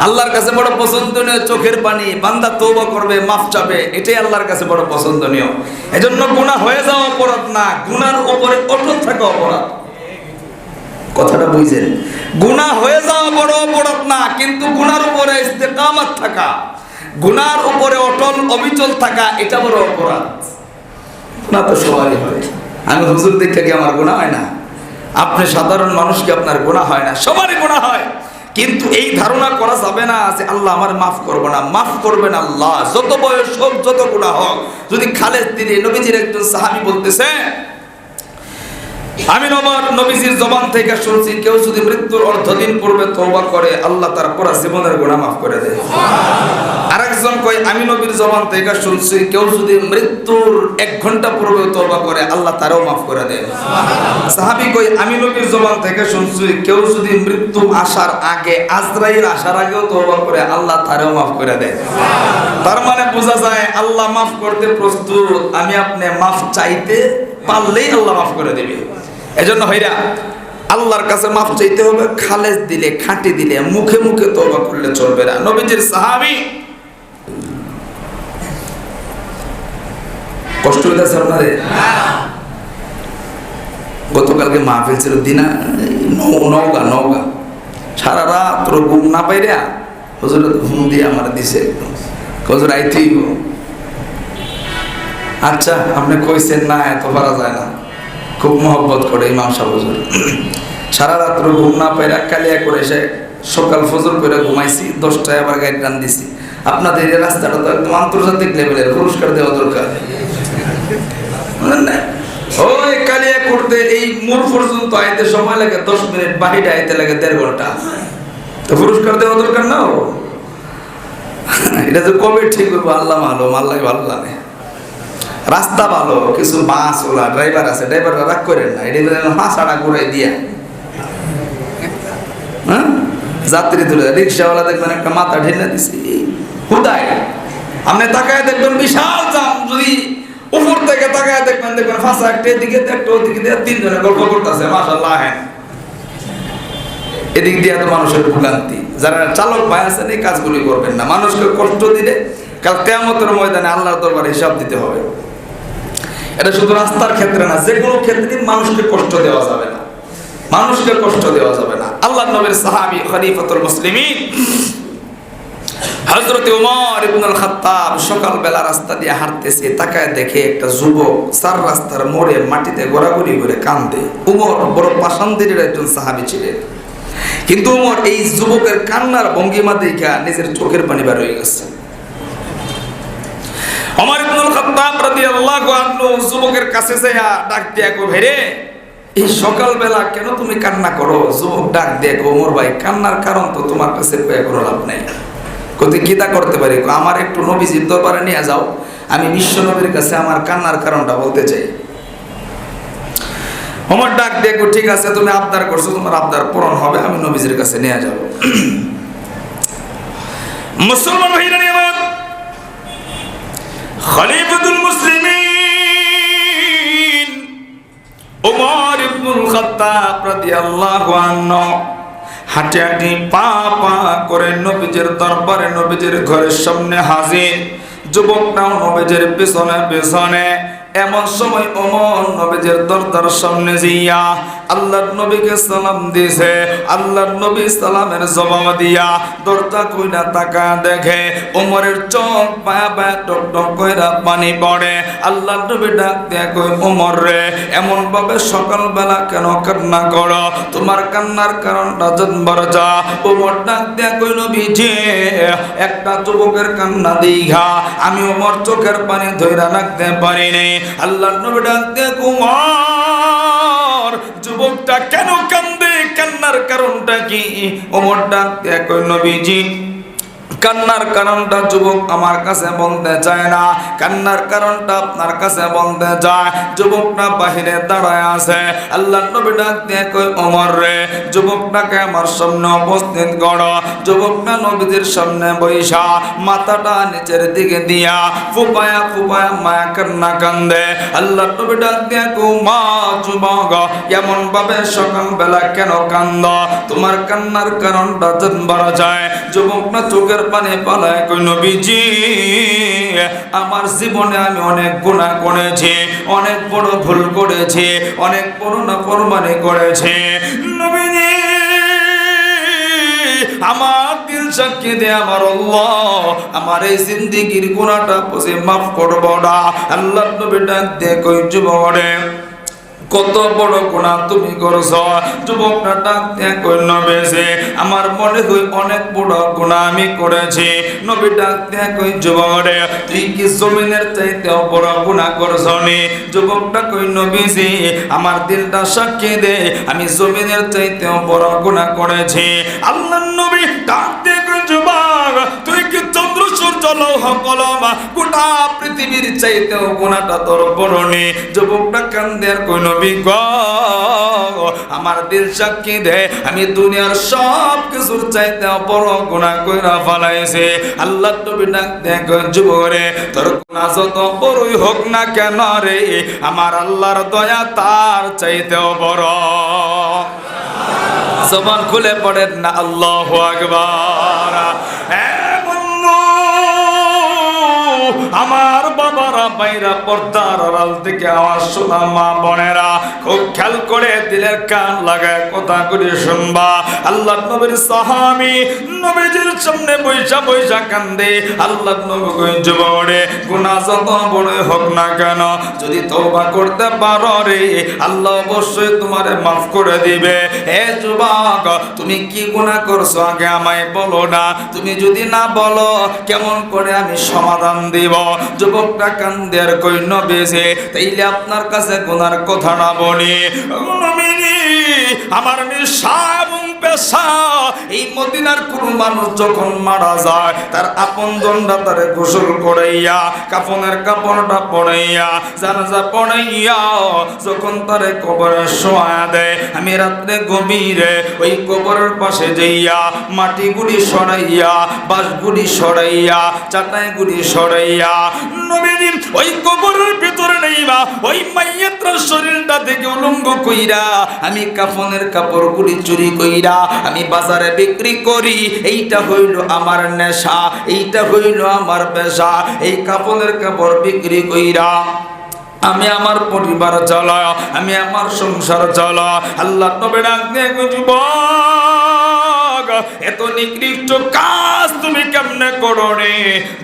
আল্লাহর কাছে বড় পছন্দনীয় চোখের পানি। বান্দা তওবা করবে, মাফ চাবে, এটাই আল্লাহর কাছে বড় পছন্দনীয়। এজন্য গুনাহ হয়ে যাওয়া অপরাধ না, গুনার উপরে অটল থাকা অপরাধ। কথাটা বুঝছেন? গুনাহ হয়ে যাওয়া বড় অপরাধ না, কিন্তু গুনার উপরে ইস্তেকামত থাকা, গুনার উপরে অটল অবিচল থাকা, এটা বড় অপরাধ। গুনাহ তো সবারই হয়। আমি হুজুর দেখে কি আমার গুনাহ হয় না? আপনি সাধারণ মানুষ কি আপনার গুনাহ হয় না? সবারই গুনাহ হয়। কিন্তু এই ধারণা করা যাবে না যে আল্লাহ আমার মাফ করবে না। মাফ করবেন আল্লাহ, যত বয়স হোক, যত গুনাহ হোক। যদি খালেদ দিনে নবীজির একজন সাহাবী বলতেছে আমি নবীজির জবান থেকে শুনছি, কেউ যদি মৃত্যুর অর্ধদিন পূর্বে তওবা করে আল্লাহ তার পুরো জীবনের গুনাহ মাফ করে দেয়। আরেকজন কয় আমি নবীর জবান থেকে শুনছি, কেউ যদি মৃত্যুর 1 ঘন্টা পূর্বে তওবা করে আল্লাহ তারও মাফ করে দেয়। সাহাবী কয় আমি নবীর জবান থেকে শুনছি, কেউ যদি মৃত্যু আসার আগে, আজরাইল আসার আগেও তওবা করে আল্লাহ তারও মাফ করে দেয়। তার মানে বোঝা যায় আল্লাহ মাফ করতে প্রস্তুত, আমি আপনি মাফ চাইতে পারলেই আল্লাহ মাফ করে দেবে। এজন্য ভাইরা আল্লাহর কাছে মাফ চাইতে হবে খালেস দিলে, খাঁটি দিলে, মুখে মুখে তওবা করলে চলবে না। নবীজির সাহাবী, কষ্ট হইতেছে আপনাদের? গতকালকে মাহফিল ছিল দিনা নওগা, সারা রাত ঘুম না পাইরা হুজুর ঘুম দিয়ে আমার দিছে, হুজুর আইতেই। আচ্ছা আপনি কইছেন না, এত পারা যায় না, খুব মহব্বত করে ইমাম সাহেব হুজুর। সারা রাত্র ঘুম না পাইরা কালিয়া করে এসে সকাল ফজর করে ঘুমাইছি, 10টায় আবার গাইড রান দিছি। আপনাদের এই রাস্তাটা তো একদম আন্তর্জাতিক লেভেলের, পুরস্কার দেওয়া দরকার। ওই কালিয়া করতে এই মোড় পর্যন্ত আইতে সময় লাগে 10 মিনিট, বাহিরে আইতে লাগে 1.5 ঘন্টা, তো পুরস্কার দেওয়া দরকার না? এটা তো কবে ঠিক করবো আল্লাহ মালুম, আল্লাহ ভালো জানে। রাস্তা ভালো, কিছু বাস ওলা ড্রাইভার আছে, ড্রাইভাররা রাগ করেন না, এটা হাঁসাড়া ঘুরাই দিয়া যাত্রী তুলে। রিক্সাওয়ালা দেখবেন একটা মাথা ঢেলে দিছি হুদায়, আপনি তাকায় দেখবেন বিশাল জাম। যদি উপর থেকে তাকায় দেখবেন ফাঁসা একটা এদিকে একটা ওদিকে দিয়ে 3 জনে গল্প করতেছে, মাশাআল্লাহ। হ্যাঁ, এদিক দিয়ে তো মানুষের ভোগান্তি। যারা চালক ভাই আছেন এই কাজগুলি করবেন না, মানুষকে কষ্ট দিলে কাল কিয়ামতের ময়দানে আল্লাহর দরবারে হিসাব দিতে হবে। এটা শুধু রাস্তার ক্ষেত্রে না, যে কোনো ক্ষেত্রে মানুষকে কষ্ট দেওয়া যাবে না, মানুষকে কষ্ট দেওয়া যাবে না। আল্লাহর নবীর সাহাবী খলিফাতুল মুসলিমিন হযরত ওমর ইবনুল খাত্তাব সকালবেলা রাস্তা দিয়ে হাঁটতেছে, তাকায় দেখে একটা যুবক চার রাস্তার মোড়ে মাটিতে গোড়াগড়ি করে কান্দে। ওমর বড় পাষাণদের একজন সাহাবী ছিলেন, কিন্তু ওমর এই যুবকের কান্নার ভঙ্গিমা দেখা নিজের চোখের পানি বের হয়ে গেছে। ওমর ইবনুল খাত্তাব রাদিয়াল্লাহু আনহু যুবকের কাছে যায়া ডাক দিয়া কই, ভাইরে এই সকালবেলা কেন তুমি কান্না করো? যুবক ডাক দিয়ে কই, ওমর ভাই কান্নার কারণ তো তোমার কাছে কইয়া কোনো লাভ নাই। কই কিতা করতে পারি? আমার একটু নবীজির দরবারে নিয়ে যাও, আমি বিশ্ব নবীর কাছে আমার কান্নার কারণটা বলতে চাই। ওমর ডাক দিয়ে কই, ঠিক আছে তুমি আবদার করছো, তোমার আবদার পূরণ হবে, আমি নবীজির কাছে নিয়ে যাব। মুসলমান ভাইরা নিয়ে আমার খলিফাতুল মুসলিমিন ওমর ইবনুল খাত্তাব রাদিয়াল্লাহু আনহু হাঁটি হাঁটি পা পা করে নবীজির দরবারে, নবীজির ঘরের সামনে হাজির। যুবকটাও নবীজির পেছনে পেছনে। এমন সময় ওমর নবীজির দরজার সামনে জিয়া আল্লাহর নবীকে সালাম দিয়েছে। আল্লাহর নবী সালামের জবাব দিয়া দরজা কইরা তাকা দেখে ওমরের চোখ পায়া পায়া টক টক কইরা পানি পড়ে। আল্লাহর নবী ডাক দিয়ে কই, ওমর রে এমন ভাবে সকালবেলা কেন কান্না করো? তোমার কান্নার কারণটা জানবার যা। ওমর ডাক দিয়ে কই, নবীজি একটা যুবকের কান্না দিঘা আমি ওমর চোখের পানি ধইরা রাখতে পারিনি। আল্লাহর নবী ডাক দিয়ে কই, ওমর যুবকটা কেন কান্দে? কান্নার কারণটা কি? ওমর ডাক দিয়ে কই, নবীজি কান্নার কারণটা যুবক আমার কাছে বলতে চায় না, কান্নার কারণটা আপনার কাছে বলতে চায়। যুবকটা বাহিরে দাঁড়ায় আছে। আল্লাহর নবী ডাক দিয়ে কই, ওমর রে যুবকটাকে আমার সামনে উপস্থিত করো। যুবকটা নবীদের সামনে বইসা মাথাটা নিচের দিকে দিয়া ফুপায়া ফুপায়া মায়া কান্না কান্দে। আল্লাহর নবী ডাক দিয়ে কই, মা যুবক এমন ভাবে সকালবেলা কেন কান্দ? তোমার কান্নার কারণটা জানবার যায়। যুবকটা চোখের পানি পালায় কই, নবীজি আমার জীবনে আমি অনেক গুনাহ করেছি, অনেক বড় ভুল করেছি, অনেক বড় নাফরমানি করেছি। নবীজি আমার দিল সাক্ষী দে আমার আল্লাহ আমার এই জিন্দেগির গুনাহটা বুঝে মাফ করবো না। আল্লাহর নবী ডাক দিয়ে কই, যুবক রে কত বড় গুনাহ তুমি করছো। যুবকটা ডাক দিয়ে কই নবী, আমার মনে হয় অনেক বড় গুনাহ আমি করেছি। নবী ডাক দিয়ে কই যুবক রে, তুই কি জমিনের চাইতে বড় গুনাহ করছো নি? যুবকটা কই নবীজি, আমার দিলটা সাক্ষী দে আমি জমিনের চাইতে বড় গুনাহ করেছি। আল্লাহর নবী ডাক দিয়ে কই যুবক, তুই কি চন্দ্র সূর্য লৌহ কলম গোটা পৃথিবীর চাইতেও গুনাহটা তোর বড় নি? যুবকটা কান্দে আর কই নবী গো, আমার দিল সাক্ষী দে আমি দুনিয়ার সব কিছুর চাইতে বড় গুনাহ কইরা ফেলাইছি। আল্লাহ নবী ডাক দিয়ে কই যুবক রে, তোর গুনাহ যত বড়ই হোক না কেন রে, আমার আল্লাহর দয়া তার চাইতেও বড়। জবান খুলে পড়েন না আল্লাহু আকবার। আমার বাবারা বাইরা পর্দার আড়াল থেকে আওয়াজ শোনা মা বোনেরা খুব খেয়াল করে দিলের কান লাগায় কথা করে শুনবা। আল্লাহ নবীর সাহাবী নবীজির সামনে বৈশা বৈশা কান্দে। আল্লাহ নবী কই যুবক রে, গুনাহ যত বড়ই হোক না কেন যদি তওবা করতে পারো রে, আল্লাহ অবশ্যই তোমারে মাফ করে দিবে। হে যুবক, তুমি কি গুনাহ করছো আগে আমায় বলো না। তুমি যদি না বলো কেমন করে আমি সমাধান দিব? যুবকটা কান্দে আর কই নবীজি, তাইলে আপনার কাছে গুনার কথা না বলি। নবীজি, আমার নেশা এবং পেশা, এই মদিনার কোন মানুষ যখন মারা যায় তার আপনজনরা তারে গোসল করাইয়া কাফনের কাপড়টা পরাইয়া জানাজা পড়াইয়া যখন তারে কবরে শোয়া দেয়, আমি রাত্রে গভীরে ওই কবরের পাশে যাইয়া মাটিগুলি সরাইয়া বাঁশগুলি সরাইয়া চাটাইগুলি সরাইয়া নবীজি ওই কবরের ভিতরে নেইবা ওই মাইয়াতর শরীরটা থেকে উলঙ্গ কইরা আমি কাফনের কাপড়গুলি চুরি কইরা আমি বাজারে বিক্রি করি। এইটা হইল আমার নেশা, এইটা হইল আমার পেশা। এই কাফনের কাপড় বিক্রি কইরা আমি আমার পরিবার চালায়, আমি আমার সংসার চালায়। আল্লাহ নবী ডাক দিয়ে কই যুবক, এত নিকৃষ্ট কাজ তুমি কেমনে করো রে?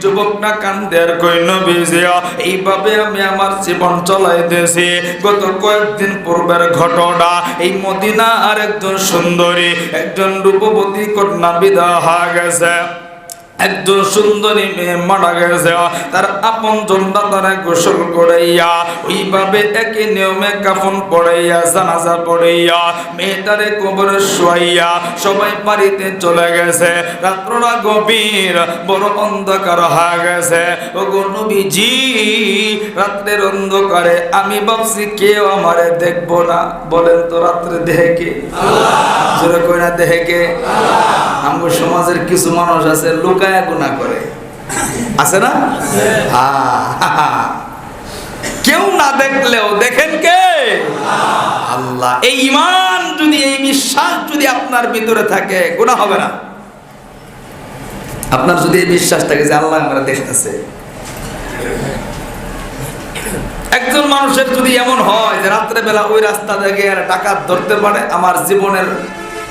যুবকটা কান্দে আর কই নবীজি, এইভাবে আমি আমার জীবন চালাইতেছি। গত কয়েকদিন পূর্বের ঘটনা, এই মদিনার একজন সুন্দরী একজন রূপবতী কন্যা বিদায় হয়ে গেছে। একজন সুন্দরী মেয়ে মারা গেছে, তার আপন জনটা তারা গোসল করাইয়া ওইভাবে একই নিয়মে কাফন পড়াইয়া জানাজা পড়াইয়া মেয়েটারে কবরে শোয়াইয়া সবাই বাড়িতে চলে গেছে। রাত্রটা গভীর, বড় অন্ধকার হয়ে গেছে। ওগো নবীজি, রাত্রের অন্ধকারে আমি ভাবছি কেউ আমারে দেখবো না। বলেন তো রাত্রে দেখে কে? জোরে কই না দেখে কে? আমার সমাজের কিছু মানুষ আছে লুকায় গুনাহ করে, আছে না? কেউ না দেখলেও দেখেন কে? আল্লাহ। এই ঈমান যদি, এই বিশ্বাস যদি আপনার ভিতরে থাকে, গুনাহ হবে না। আপনার যদি এই বিশ্বাস থাকে যে আল্লাহ আমরা দেখতেছে। একজন মানুষের যদি এমন হয় যে রাত্রে বেলা ওই রাস্তা থেকে ডাকাত ধরতে পারে, আমার জীবনের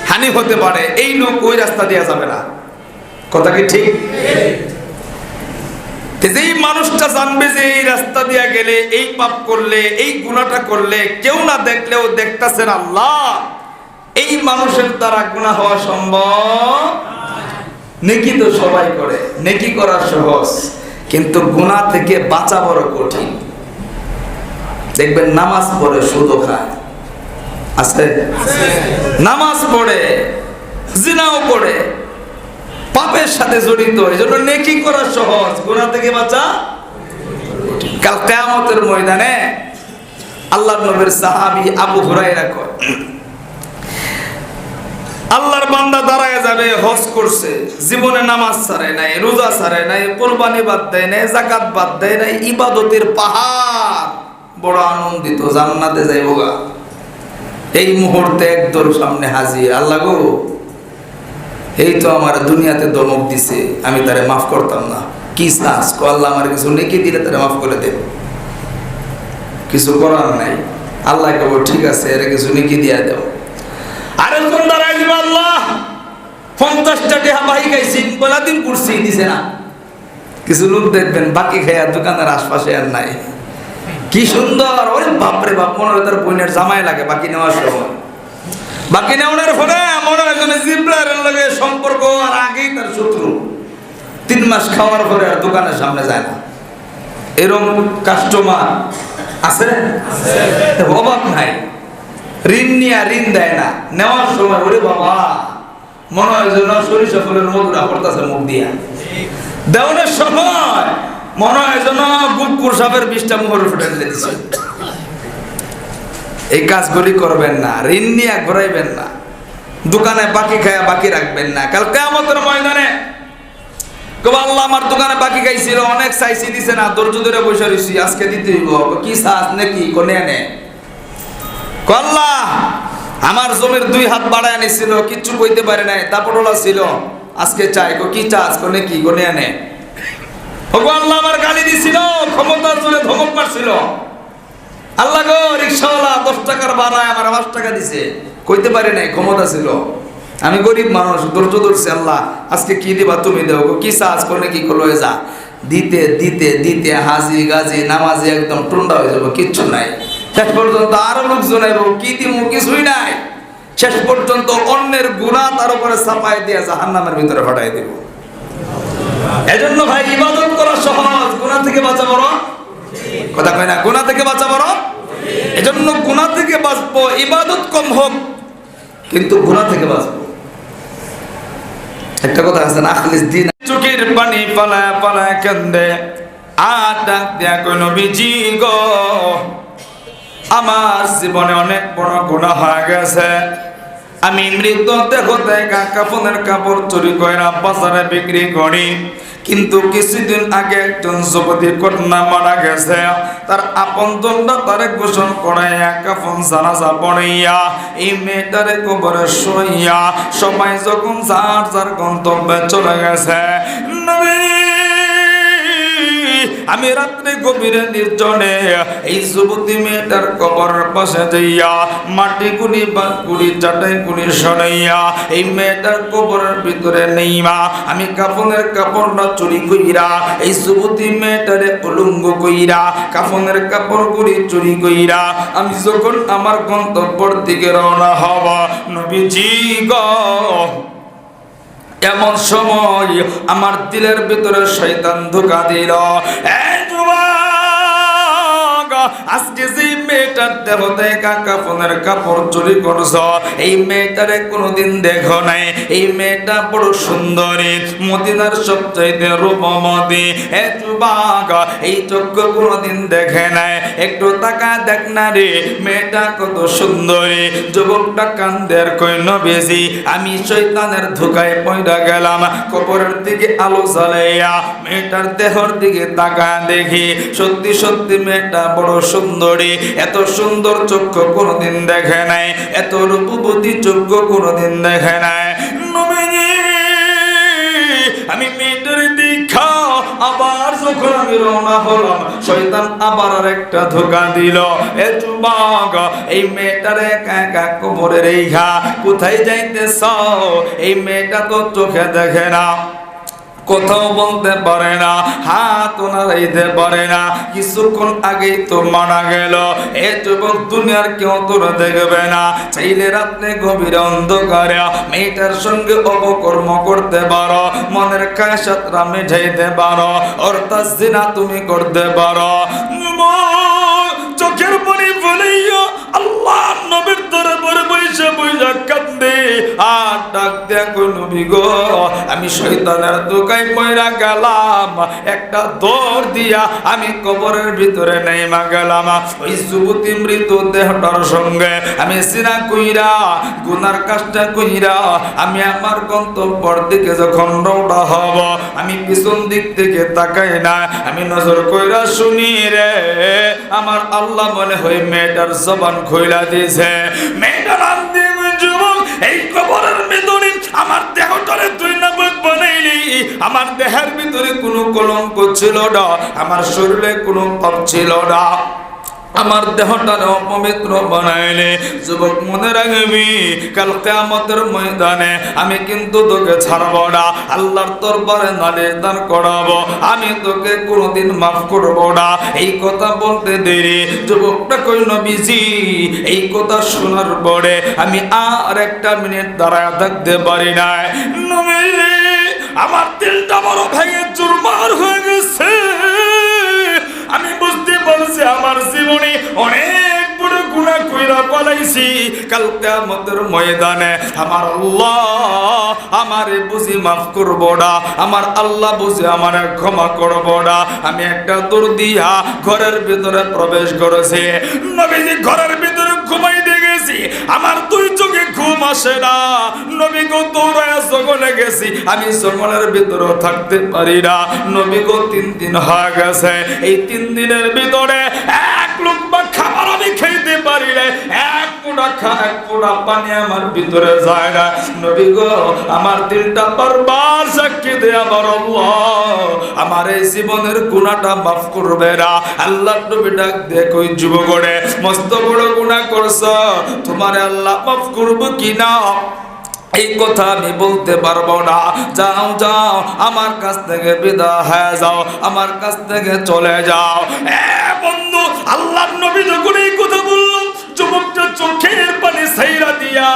হানি হতে পারে, এই লোক ওই রাস্তা দিয়ে যাবে না। কথা কি ঠিক? যেই মানুষটা জানবে যে এই রাস্তা দিয়ে গেলে, এই পাপ করলে, এই গুনাহটা করলে কেউ না দেখলেও দেখতেছেন আল্লাহ, এই মানুষের দ্বারা গুনাহ হওয়া সম্ভব। নেকি তো সবাই করে, নেকি করা সহজ, কিন্তু গুনাহ থেকে বাঁচা বড় কঠিন। দেখবেন নামাজ পড়ে সুদ খায়, আছে? নামাজ পড়ে, জিনাও পড়ে, পাপের সাথে জড়িত। এজন্য নেকি করা সহজ, গুনাহ থেকে বাঁচা। কাল কিয়ামতের ময়দানে আল্লাহর নবীর সাহাবী আবু হুরায়রা কয়, আল্লাহর বান্দা দাঁড়ায় যাবে, হজ করছে, জীবনে নামাজ ছাড়ে নাই, রোজা ছাড়ে নাই, কুরবানি বাদ দেয় নাই, যাকাত বাদ দেয় নাই, ইবাদতের পাহাড়, বড় আনন্দিত, জান্নাতে যাইবগা। এই মুহূর্তে একদল সামনে হাজির, আল্লাহ গো, এই তো আমার দুনিয়াতে ধমক দিছে, আমি তারে মাফ করতাম না। কি চাস? আল্লাহ আমার কিছু নেকি দিলে তারে মাফ করে দেব। কিছু করার নাই। আল্লাহ কব ঠিক আছে, এর কিছু নেকি দিয়া দেব। আরেকজন দাঁড়াই দিব, আল্লাহ 50টা টাকা বাহি খাইছি, বলা দিন করছি, দিছে না। কিছু লোক দেখবেন বাকি খাইয়া দোকানের আশপাশে আর নাই, কি সুন্দর, ওরে বাপরে বাপ, মনে হয় তার বোনের জামাই লাগে বাকি নেওয়ার সময়। বাকি নেওয়ার পরে মনে হয় যেন জিব্রাইলের লগে সম্পর্ক, আর আগেই তার শত্রু। 3 মাস খাওয়ার পরে আর দোকানের সামনে যায় না। এরকম কাস্টমার আছে, অভাব নাই। ঋণ নিয়ে ঋণ দেয় না, নেওয়ার সময় ওরে বাবা মনে হয় যেন সরিষা ফুলের মধুরা পড়তেছে মুখ দিয়া। দেওয়ার সময় মনে হয় যেন গুপকুর সাপের 20টা মুখের ফুটে দিচ্ছে। এই কাজগুলি করবেন না, ঋণ নিয়ে ঘুরাইবেন না, দোকানে বাকি খায়া বাকি রাখবেন না। কাল কিয়ামতের ময়দানে কবে আল্লাহ আমার দোকানে বাকি খাইছিল, অনেক চাইছি দিছে না, ধৈর্য ধরে বসে রইছি, আজকে দিতে হইব। কি চাস নাকি কোনে আনে? আল্লাহ আমার জমির 2 হাত বাড়ায় আনিছিল, কিচ্ছু কইতে পারে নাই, তারপরওয়ালা ছিল, আজকে চাই। কি চাস কোনে কি কোনে আনে? আল্লাহ আমার গালি দিছিল, ক্ষমতার জোরে ধমক মারছিল। আল্লাহ গো রিকশাওয়ালা 10 টাকার ভাড়ায় আমার 5 টাকা দিছে, কইতে পারে নাই, ক্ষমতা ছিল। আমি গরিব মানুষ, ধৈর্য ধরছি। আল্লাহ আজকে কি দিবা তুমি দাও। কি চাস কোনে কি লয়ে যা। দিতে দিতে দিতে হাজি গাজি নামাজি একদম টুন্ডা হয়ে যাবো, কিচ্ছু নাই। শেষ পর্যন্ত আরো লোকজন আইব, কি দিব কিছুই নাই। শেষ পর্যন্ত অন্যের গুনাহ তার উপরে চাপাই দিয়ে জাহান্নামের ভিতরে ফাটাই দিব। এজন্য ভাই ইবাদত করা সহজ, গুনাহ থেকে বাঁচা বড় কথা কয় না, গুনাহ থেকে বাঁচা বড়। এজন্য গুনাহ থেকে বাঁচবো, ইবাদত কম হোক কিন্তু গুনাহ থেকে বাঁচবো। একটা কথা আছে না, আখলিস দিন। চোখের পানি পালায় পালায় কান্দে, আর ডাক দেয়া কই নবীজি গো, আমার জীবনে অনেক বড় গুনাহ হয়ে গেছে। আমি মৃত দেহ দেখা কাফনের কাপড় চুরি কইরা বাজারে বিক্রি করি, কিন্তু কিছুদিন আগে একজন যুবতী কন্যা মারা গেছে। তার আপনজনরা তারে গোসল করাইয়া কাফন জানাজা পড়াইয়া এই মেয়েটারে কবরে শুইয়া সবাই যখন যার যার গন্তব্যে চলে গেছে, আমি রাত্রে গভীরে নির্জনে এই যুবতী মেয়েটার কবরের পাশে যাইয়া মাটি গুলি বা গুলি চাটাই গুলি সরাইয়া এই মেয়েটার কবরের ভিতরে নেইমা আমি কাফনের কাপড়টা চুরি কইরা এই যুবতী মেয়েটারে উলঙ্গ কইরা কাফনের কাপড় গুলি চুরি কইরা আমি যখন আমার গন্তব্যের দিকে রওনা হব, নবীজি গো এমন সময় আমার দিলের ভিতরে শয়তান ধোঁকা দিল। আজকে যে মেয়েটার দেহ দেখা কাফনের কাপড় চুরি করছ, এই মেয়েটারে কোনোদিন দেখো নাই। এই মেয়েটা বড় সুন্দরী, মদিনার সবচাইতে রূপমতী। এই চক্ষু কোনোদিন দেখে নাই, একটু তাকা দেখ না রে, মেয়েটা কত সুন্দরী। যুবকটা কান্দের কই নবীজি আমি শয়তানের ধোঁকায় পয়রা গেলাম। কবরের দিকে আলো জ্বালাইয়া মেয়েটার দেহর দিকে তাকা দেখি, সত্যি সত্যি মেয়েটা বড় সুন্দরী। এত সুন্দর চক্ষু কোনোদিন দেখে নাই, এত রূপবতী চক্ষু কোনোদিন দেখে নাই। আমি মেয়েটার দেখা আবার যখন আমি রওনা হলাম, শয়তান আবার আরেকটা ধোঁকা দিল। এ যুবক এই মেয়েটারে একা একা কবরে রেখা কোথায় যাইতেছ? এই মেয়েটা তো চোখে দেখে না, কোথাও বলতে পারে না, হাত নাড়াইতে পারে না, কিছুক্ষণ আগেই তো মারা গেল। এ যুবক দুনিয়ার কেউ তোর দেখবে না, চাইলে রাত্রে গভীর অন্ধকারে মেয়েটার সঙ্গে অপকর্ম করতে পারো, মনের কায়সাতরা মেটাইতে পারো, অর্থাৎ জিনা তুমি করতে পারো। চোখের পানি ফেলাইয়া আল্লাহ নবীর দরবারে বইসা বইসা কান্দে আর ডাক দেয়া কই নবী গো আমি শয়তানের ধোঁকায় পয়রা গেলাম, একটা দৌড় দিয়া আমি কবরের ভিতরে নেমে গেলাম। ওই যুবতী মৃত দেহটার সঙ্গে আমি সিনা কইরা গুনার কাজটা কইরা আমি আমার গন্তব্যের দিকে যখন রওনা হব, আমি পিছন দিক থেকে তাকাই না, আমি নজর কইরা শুনি রে আমার আল্লাহ মনে হয় মেয়েটার জবান খোলা দিয়েছে। মেয়েটার নাম দিয়ে যুবক এই কবরের ভিতরে আমার দেহটারে তুই না বানাইলি, আমার দেহের ভিতরে কোনো কলঙ্ক ছিল না, আমার শরীরে কোনো পাপ ছিল না। আমার দেহটারে অপবিত্র বানাইলে। যুবক মনে রাখবি, কাল কিয়ামতের ময়দানে আমি কিন্তু তোকে ছাড়ব না, আল্লাহর দরবারে নালিশ দান করাবো, আমি তোকে কোনোদিন মাফ করব না। এই কথা বলতে দেরি যুবকটা কই, নবীজি এই কথা শোনার পরে আমি আর একটা মিনিট দাঁড়ায় থাকতে পারি না। নবীজি আমার দিলটা বড় ভেঙে চুরমার হয়ে গেছে। আমি বুঝতে পারছি আমার জীবনে অনেক বড় গুনাহ কইরা পালাইছি। কাল কিয়ামতের ময়দানে আমার আল্লাহ আমারে বুঝি মাফ করব না, আমার আল্লাহ বুঝি আমারে ক্ষমা করব না। আমি একটা দৌড় দিয়া ঘরের ভিতরে প্রবেশ করেছি। নবীজি ঘরের ভিতরে ঘুমাইতে গেছি, আমার দুই চোখে ঘুম আসে না। নবী গো দৌড়ায় জঙ্গলে গেছি, আমি জঙ্গলের ভিতরে থাকতে পারি না। নবী গো 3 দিন হয়ে গেছে, এই 3 দিনের ভিতরে এক লুকমা খাবার আমি খাইতে পারি না, এক ফোঁটা পানি আমার ভিতরে যায় না। নবী গো আমার দিলটা বারবার সাক্ষী দেয় আমার আল্লাহ আমার এই জীবনের গুনাহটা মাফ করবে না। আল্লাহ নবী ডাক দেখো, যুবকরে মস্ত বড় গুনাহ করছ, তোমারে আল্লাহ মাফ করব কিনা এই কথা আমি বলতে পারবো না। যাও যাও, আমার কাছ থেকে বিদায় হয়ে যাও, আমার কাছ থেকে চলে যাও। বন্ধু, আল্লাহর নবী যখন এই কথা বলল, যুবকটা চোখের পানি ছাইরা দিয়া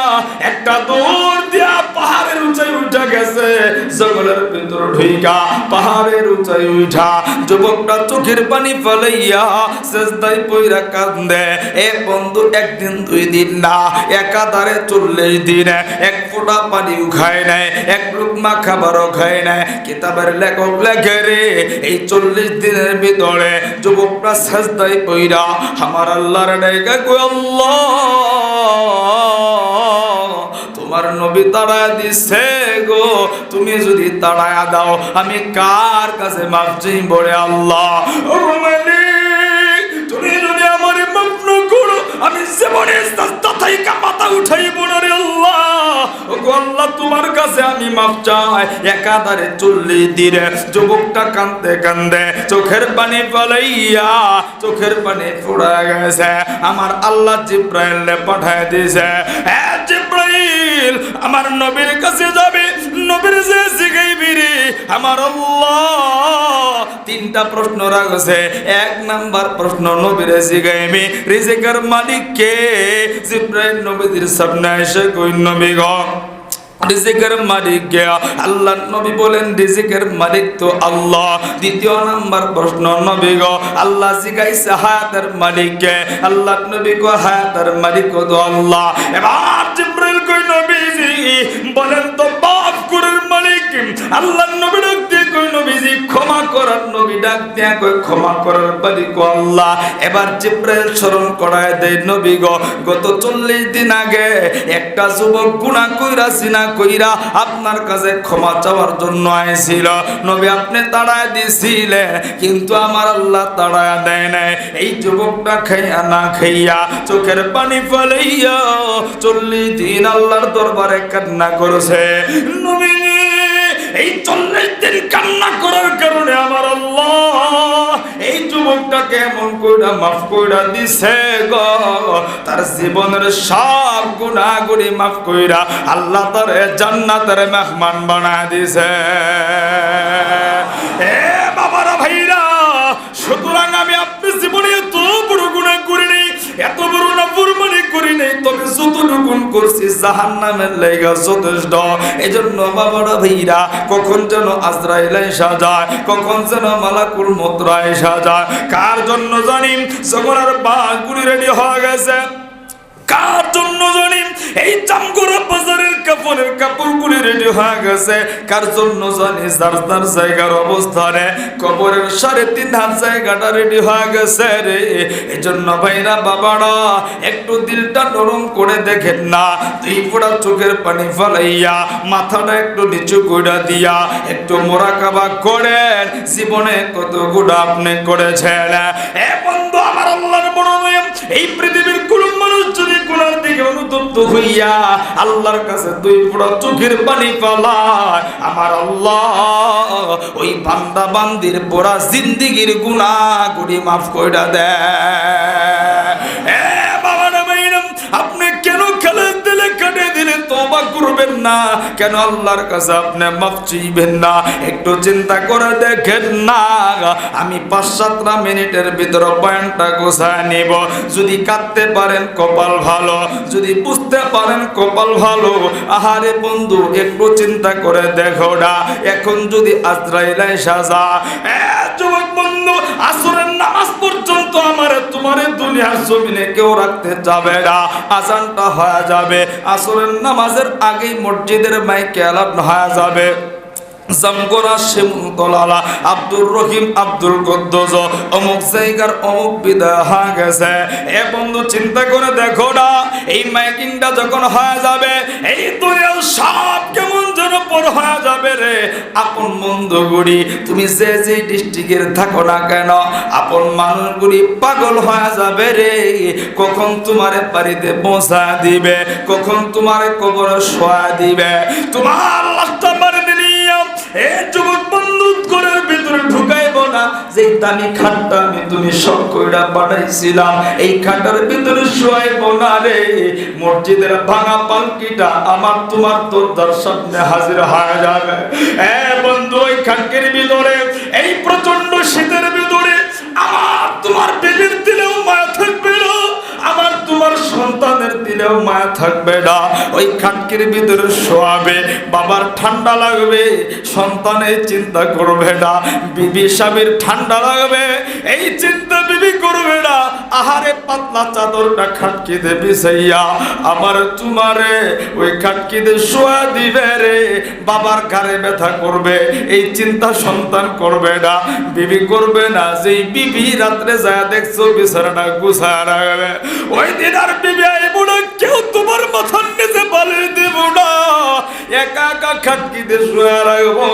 একটা দৌড় দিয়া পাহাড়ের উঁচাই উঠা গেছে। জঙ্গলের ভিতর ঢুইকা পাহাড়ের উঁচাই উঠা যুবকটা চোখের পানি ফেলাইয়া সেজদায় পইরা কান্দে। এ বন্ধু, একদিন 2 দিন না, একাধারে 40 দিন এক ফোঁটা পানিও খায় নাই, এক লুকমা খাবারও খায় নাই। কিতাবের লেখক লেখে রে, এই 40 দিনের ভিতরে যুবকটা সেজদায় পইরা আমার আল্লাহর ডাইকা কই, আল্লাহ তোমার নবী তাড়ায়া দিছে গো, তুমি যদি তাড়ায়া দাও আমি কার কাছে মাফ চাইব রে আল্লাহ? ও মালিক, তুমি যদি আমারে মাফ না করো আমি জীবনে রাস্তা থেকে মাথা উঠাইব না রে আল্লাহ। ও আল্লাহ, তোমার কাছে আমি মাফ চাই। একাধারে 40 দিনে যুবকটা কান্দে কান্দে চোখের পানি ফেলাইয়া চোখের পানি ফুরা গেছে। আমার আল্লাহ জিব্রাইলে পাঠায় দিয়েছে, হ্যাঁ জিব্রাইল আমার নবীর কাছে যাবে, নবীর যে জিগাইবি রে আমার আল্লাহ 3টা প্রশ্ন রাখছে। 1 নাম্বার প্রশ্ন নবীর জিগাইবি রিজিকের মালিক কে? জিব্রাইল নবীর সামনে এসে কই, নবী গো রিজিকের মালিক কে? আল্লাহ নবী বলেন রিজিকের মালিক তো আল্লাহ। 2য় নাম্বার প্রশ্ন, নবী গো আল্লাহ জিগাইছে হায়াতের মালিক কে? আল্লাহ নবী গো হায়াতের মালিক তো আল্লাহ। এবার জিব্রাইল কই, নবীজি বলেন তো মাফ করার মালিক? আল্লাহ নবী ডাক দিয়ে কই, নবীজি ক্ষমা করার নবী ডাক দিয়ে কই ক্ষমা করার মালিক আল্লাহ। এবার জিব্রাইল স্মরণ করায় দেয়, নবী গো গত 40 দিন আগে একটা যুবক গুনাহ কইরা সিনা কইরা আপনার কাছে ক্ষমা চাওয়ার জন্য আইছিল, নবী আপনি তাড়ায় দিছিলেন, কিন্তু আমার আল্লাহ তাড়ায় দেয় নাই। এই যুবকটা খাইয়া না খাইয়া চোখের পানি ফেলাইয়া 40 দিন আল্লাহর দরবারে কান্না করেছে। নবী এই 40 দিন কান্না করার কারণে আমার আল্লাহ এই যুবকটাকে এমন কইরা মাফ কইরা দিছে গো, তার জীবনের সব গুনাহগুলি মাফ কইরা আল্লাহ তার জান্নাতের মেহমান বানায় দিছে। এ বাবারা ভাইরা, সুতরাং আমি আপনি জীবনে এত বড় গুনাহ করি নাই, এত বড় নাফরমানি করি নাই, তবে যতটুকু করছি জাহান্নামের লাগা যথেষ্ট। এজন্য বাবারা ভাইরা, কখন যেন আজরাইল এসে যায়, কখন যেন মালাকুল মউত এসে যায়, কার জন্য জানি জগনার বাসগুলি রেডি হয়ে গেছে, কার জন্য জানি এই জামগোড়া বাজারের কাপড়ের কাপড়গুলি রেডি হয়ে গেছে, কার জন্য জানি যার যার জায়গার অবস্থানে কবরের 3.5 হাত জায়গাটা রেডি হয়ে গেছে রে। এই জন্য ভাইরা বাবারা একটু দিলটা নরম করে দেখেন না, 2 ফোঁটা চোখের পানি ফেলাইয়া মাথাটা একটু নিচু কইরা দিয়া একটু মোরাকাবা করেন, জীবনে কত গুনাহ আপনি করেছেন। এ বন্ধু, আমার আল্লাহর বড় নিয়ম, এই পৃথিবীর কোন মানুষ যদি গুনার দিকে অনুতপ্ত হইয়া আল্লাহর কাছে দুই ফোঁটা চোখের পানি ফেলায়, আমার আল্লাহ ওই বান্দা বান্দির পুরা জিন্দেগীর গুনাহগুলি মাফ কইরা দেয়। বাবা না ভাইরাম, আপনি কেন খালেদ দিলে কেটে দিলে তওবা করবেন না? কেন আল্লাহর কাছে আপনি মাফ চাইবেন না? একটু চিন্তা করে দেখেন না। আমি 5-7 মিনিটের ভিতরে পয়েন্টটা গোছায় নিব। যদি কাটতে পারেন কপাল ভালো, যদি বুঝতে পারেন কপাল ভালো। আহারে বন্ধু, একটু চিন্তা করে দেখো না, এখন যদি আজরাইল আইসা যায়, যুবক বন্ধু, আসরের নামাজ পর্যন্ত আমারে তোমারে দুনিয়ার জমিনে কেউ রাখতে যাবে না। আজানটা হয়ে যাবে, আসরের নামাজের আগেই মসজিদের মাইকে আলাপ হয়ে যাবে। জামগোরা শিমুলতলা আব্দুর রহিম আব্দুল কুদ্দুস অমুক জায়গার অমুক বিদায় হয়ে গেছে। এ বন্ধু, চিন্তা করে দেখো না, এই মাইকিংটা যখন হয়ে যাবে, এই দুনিয়ার সব কেমন যেন পর হয়ে যাবে রে। আপন বন্ধুগুলি তুমি যে যে ডিস্ট্রিক্টের থাকো না কেন, আপন মানুষগুলি পাগল হয়ে যাবে রে। কখন তোমারে বাড়িতে পৌঁছা দিবে, কখন তোমারে কবরে শোয়া দিবে, তোমার লাশটা বাড়িতে নিয়ে এ যুবক বন্ধু ঘরের ভিতরে ঢুকাইব না। যে দামি খাটটা আমি তুমি সব কইরা পাঠাইছিলাম, এই খাটার ভিতরে শোয়াইব না রে। মসজিদের ভাঙা পালকিটা আমার তোমার তোর সামনে হাজির হয়ে যাবে। এ বন্ধু, ওই খাটকের ভিতরে এই প্রচন্ড শীতের ভিতরে আমার তোমার বেবির দিলেও মায়া থাকবে না, আমার তোমার সন্তানের দিলেও মায়া থাকবে না। ওই খাটকির ভিতরে শোয়াবে, বাবার ঠান্ডা লাগবে, সন্তানের চিন্তা করবে না। বিবি স্বামীর ঠান্ডা লাগবে, এই চিন্তা বিবি করবে না। আহারে পাতলা চাদরটা খাটকিতে বিছাইয়া আমার তোমারে ওই খাটকিতে শোয়া দিবে রে। বাবার ঘাড়ে ব্যথা করবে, এই চিন্তা সন্তান করবে না, বিবি করবে না। যেই বিবি রাত্রে যায় দেখছো বিছানাটা গুছায় রাখবে, ওই দিন আর বিবি আইব না, কেউ তোমার মাথার নিচে বালিশ দেব না, একা একা খাটকিতে শুয়ে রাখবো।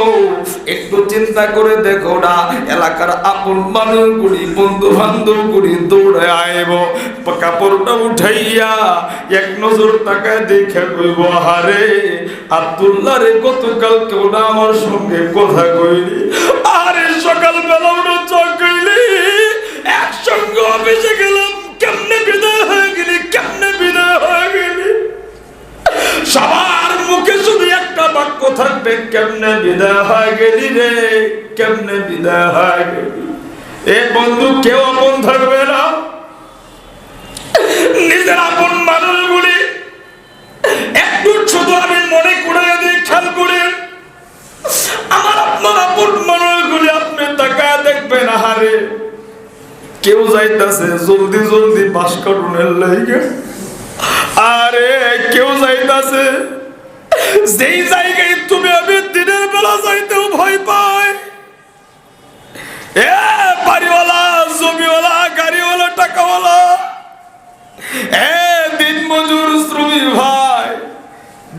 একটু চিন্তা করে দেখো না, এলাকার আপন মানুষগুলি বন্ধু বান্ধবগুলি দৌড়ে আইব, কাপড়টা উঠাইয়া এক নজর তাকায় দেখে কইব, আরে আব্দুল্লাহ রে গতকাল কেউ না আমার সঙ্গে কথা কইলি, আরে সকালবেলা উঠে চোখ কইলি, একসঙ্গে অফিসে গেলাম, কেমনে বিদায় হয়ে গেলি, কেমনে বিদায় হয়ে গেলি। সবার মুখে শুধু একটা বাক্য থাকবে, কেমনে বিদায় হয়ে গেলি রে, কেমনে বিদায় হয়ে গেলি। এ বন্ধু, কেউ আপন থাকবে না। নিজের আপন মানুষগুলি একটু শুধু আমি মনে করে দিই, খেয়াল করে আমার আপনার আপন মানুষগুলি আপনি তাকায় দেখবেন, আহারে কেউ যাইতাছে জলদি জলদি বাস কাটুনের লাইগে, আরে কেউ যাইতাছে যেই জায়গায় তুমি আমি দিনের বেলা যাইতেও ভয় পাই। এ বাড়িওয়ালা, জমিওয়ালা, গাড়িওয়ালা, টাকাওয়ালা, এ দিন মজুর শ্রমিক ভাই,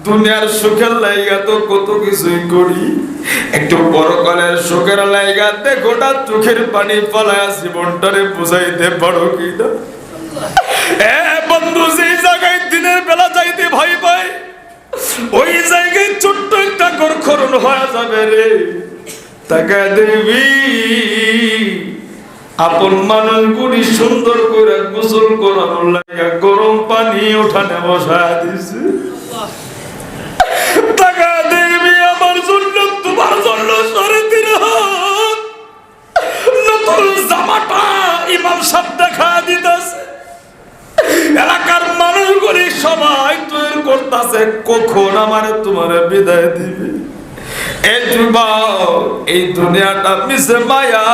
দুনিয়ার সুখের লাইগা তো কত কিছুই করি, একটু পরকালের সুখের লাইগা দেখোটা চোখের পানি ফলায়া জীবনটারে বুঝাইতে পারো কিনা। এ বন্ধু, যেই জায়গায় দিনের বেলা যাইতে ভয় পায়, ওই জায়গায় ছোট্ট একটা গর্খরণ হয়ে যাবে রে। তাকে দেখবি আপন মানুষগুলি সুন্দর করে গোসল করানোর লাগা গরম পানি উঠানে বসায় দিছে। তাকে দেখবি আমার জন্য তোমার জন্য নতুন জামাটা ইমাম সাহেব দেখা দিতেছে। এলাকার মানুষগুলি সবাই তৈরি করতেছে কখন আমার তোমার বিদায় দিবে। এই দুনিয়াটা মিশে মায়া,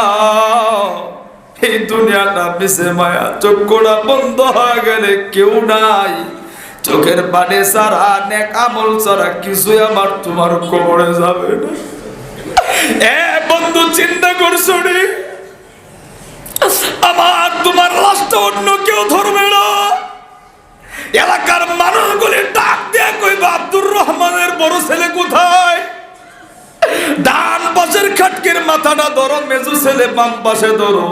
এই দুনিয়াটা মিশে মায়া। চক্ষুটা বন্ধ হয়ে গেলে কেউ নাই, চোখের পানি ছাড়া নেক আমল ছাড়া কিছু আমার তোমার কবরে যাবে না। এ বন্ধু, চিন্তা করছো রে, আমার তোমার লাশটা অন্য কেউ ধরবে না। এলাকার মানুষগুলি ডাক দিয়ে কইবে, আব্দুর রহমানের বড় ছেলে কোথায়? ডান পাশের খাটকির মাথাটা ধরো, মেজু ছেলে বাম পাশে ধরো।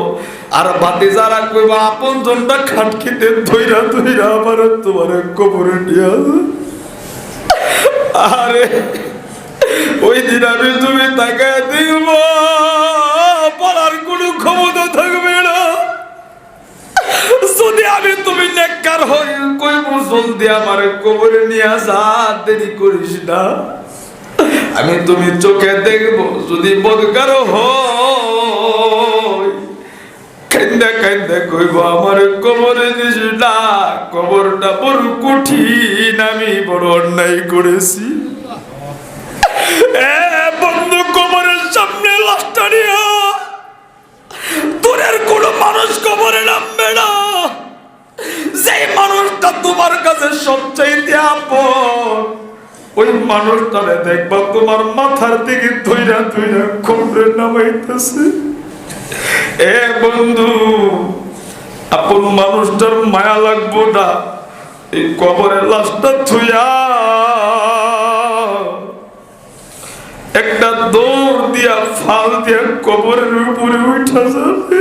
আর ভাতিজারা কইবা আপন জনটা খাটকিতে ধইরা ধইরা আমার তোমার কবরে নিয়ে আরে ওই দিন আমি তুমি তাকায় দিব বলার কোনো ক্ষমতা থাকবে না। যদি আমি তুমি নেককার হই কইব জলদি আমার কবরে নিয়ে যা, দেরি করিস না। আমি তুমি চোখে দেখবো যদি বদকার হই কান্দা কান্দা কইব আমার কবরে দিস না, কবরটা বড় কঠিন, আমি বড় অন্যায় করেছি। বন্ধু কবরের সামনে লাশটা নিয়ে দূরের কোন মানুষ কবরে নামবে না। যে মানুষটা তোমার কাছে সবচাইতে আপন ওই মানুষটারে দেখবা তোমার মাথার দিকে ধইরা ধইরা কবরে নামাইতেছে। বন্ধু আপন মানুষটার মায়া লাগবো না, এই কবরের লাশটা থুইয়া একটা দৌড় দিয়া ফাল দিয়া কবরের উপরে উঠা যাবে।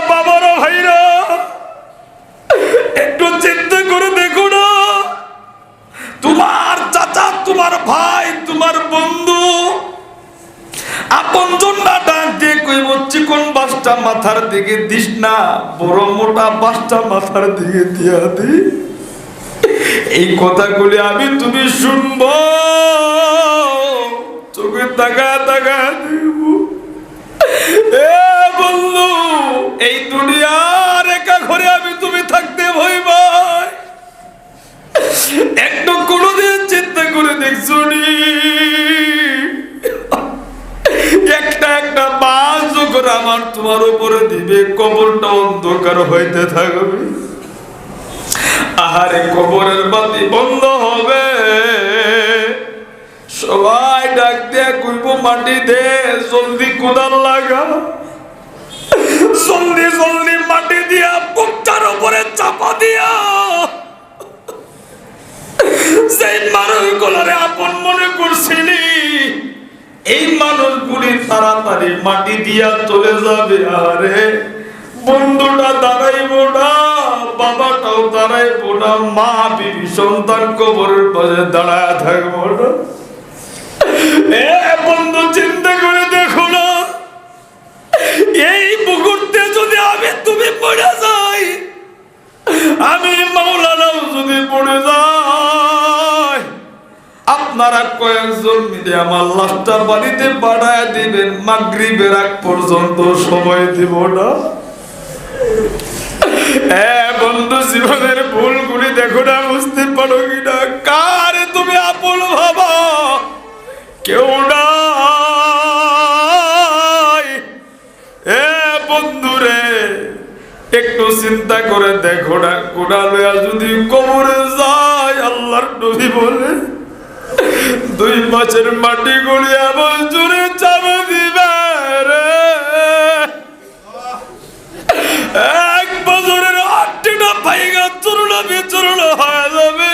বাবারা ভাইরা একটু চিন্তা করে দেখো না, তোমার চাচা, তোমার ভাই, তোমার বন্ধু আপন জনটা ডাক দিয়ে কইব চিকন বাসটা মাথার দিকে দিস না, বড় মোটা বাসটা মাথার দিকে দিয়া দি। এই কথাগুলি আমি তুমি শুনবো, চোখে তাকা তাকা দিব। বন্ধু এই দুনিয়ার একা ঘরে আমি তুমি থাকতে ভয় পাই। একটু কোনোদিন চিন্তা করে দেখছো নি একটা একটা বাস যখন আমার তোমার উপরে দিবে কবরটা অন্ধকার হইতে থাকবে। আহারে কবরের বাতি বন্ধ হবে, সবাই ডাক দিয়া কইব মাটি দে, জলদি কোদাল লাগা, জলদি জলদি মাটি দিয়া বুকটার উপরে চাপা দিয়া সেই মানুষগুলোরে আপন মনে করছিলি এই মানুষগুলি তাড়াতাড়ি মাটি দিয়া চলে যাবে। আরে বন্ধুটা দাঁড়াইব না, বাবাটাও দাঁড়াইব না, মা বিবি সন্তান কবরের পাশে দাঁড়ায় থাকবো না। বন্ধু চিন্তা করে দেখো না, এই মুহূর্তে যদি আমি তুমি পড়ে যাই, আমি মাওলানাও যদি পড়ে যাই, আপনারা কয়েকজন মিলে আমার লাশটা বাড়িতে পাঠায় দিবেন, মাগরিবের আগ পর্যন্ত সময় দিব না। বন্ধু জীবনের ভুলগুলি দেখো না, বুঝতে পারো কিনা, কারে তুমি আপন ভাবা কেউ নাই। বন্ধুরে একটু চিন্তা করে দেখো না, কোনা লয়া যদি কবরে যায়, আল্লাহর নবী বলে 2 মাসের মাটি গড়িয়া জোরে চাপা দিবে রে, 1 বছরের 8টা পাইগা চূর্ণ বিচূর্ণ হয়ে যাবে।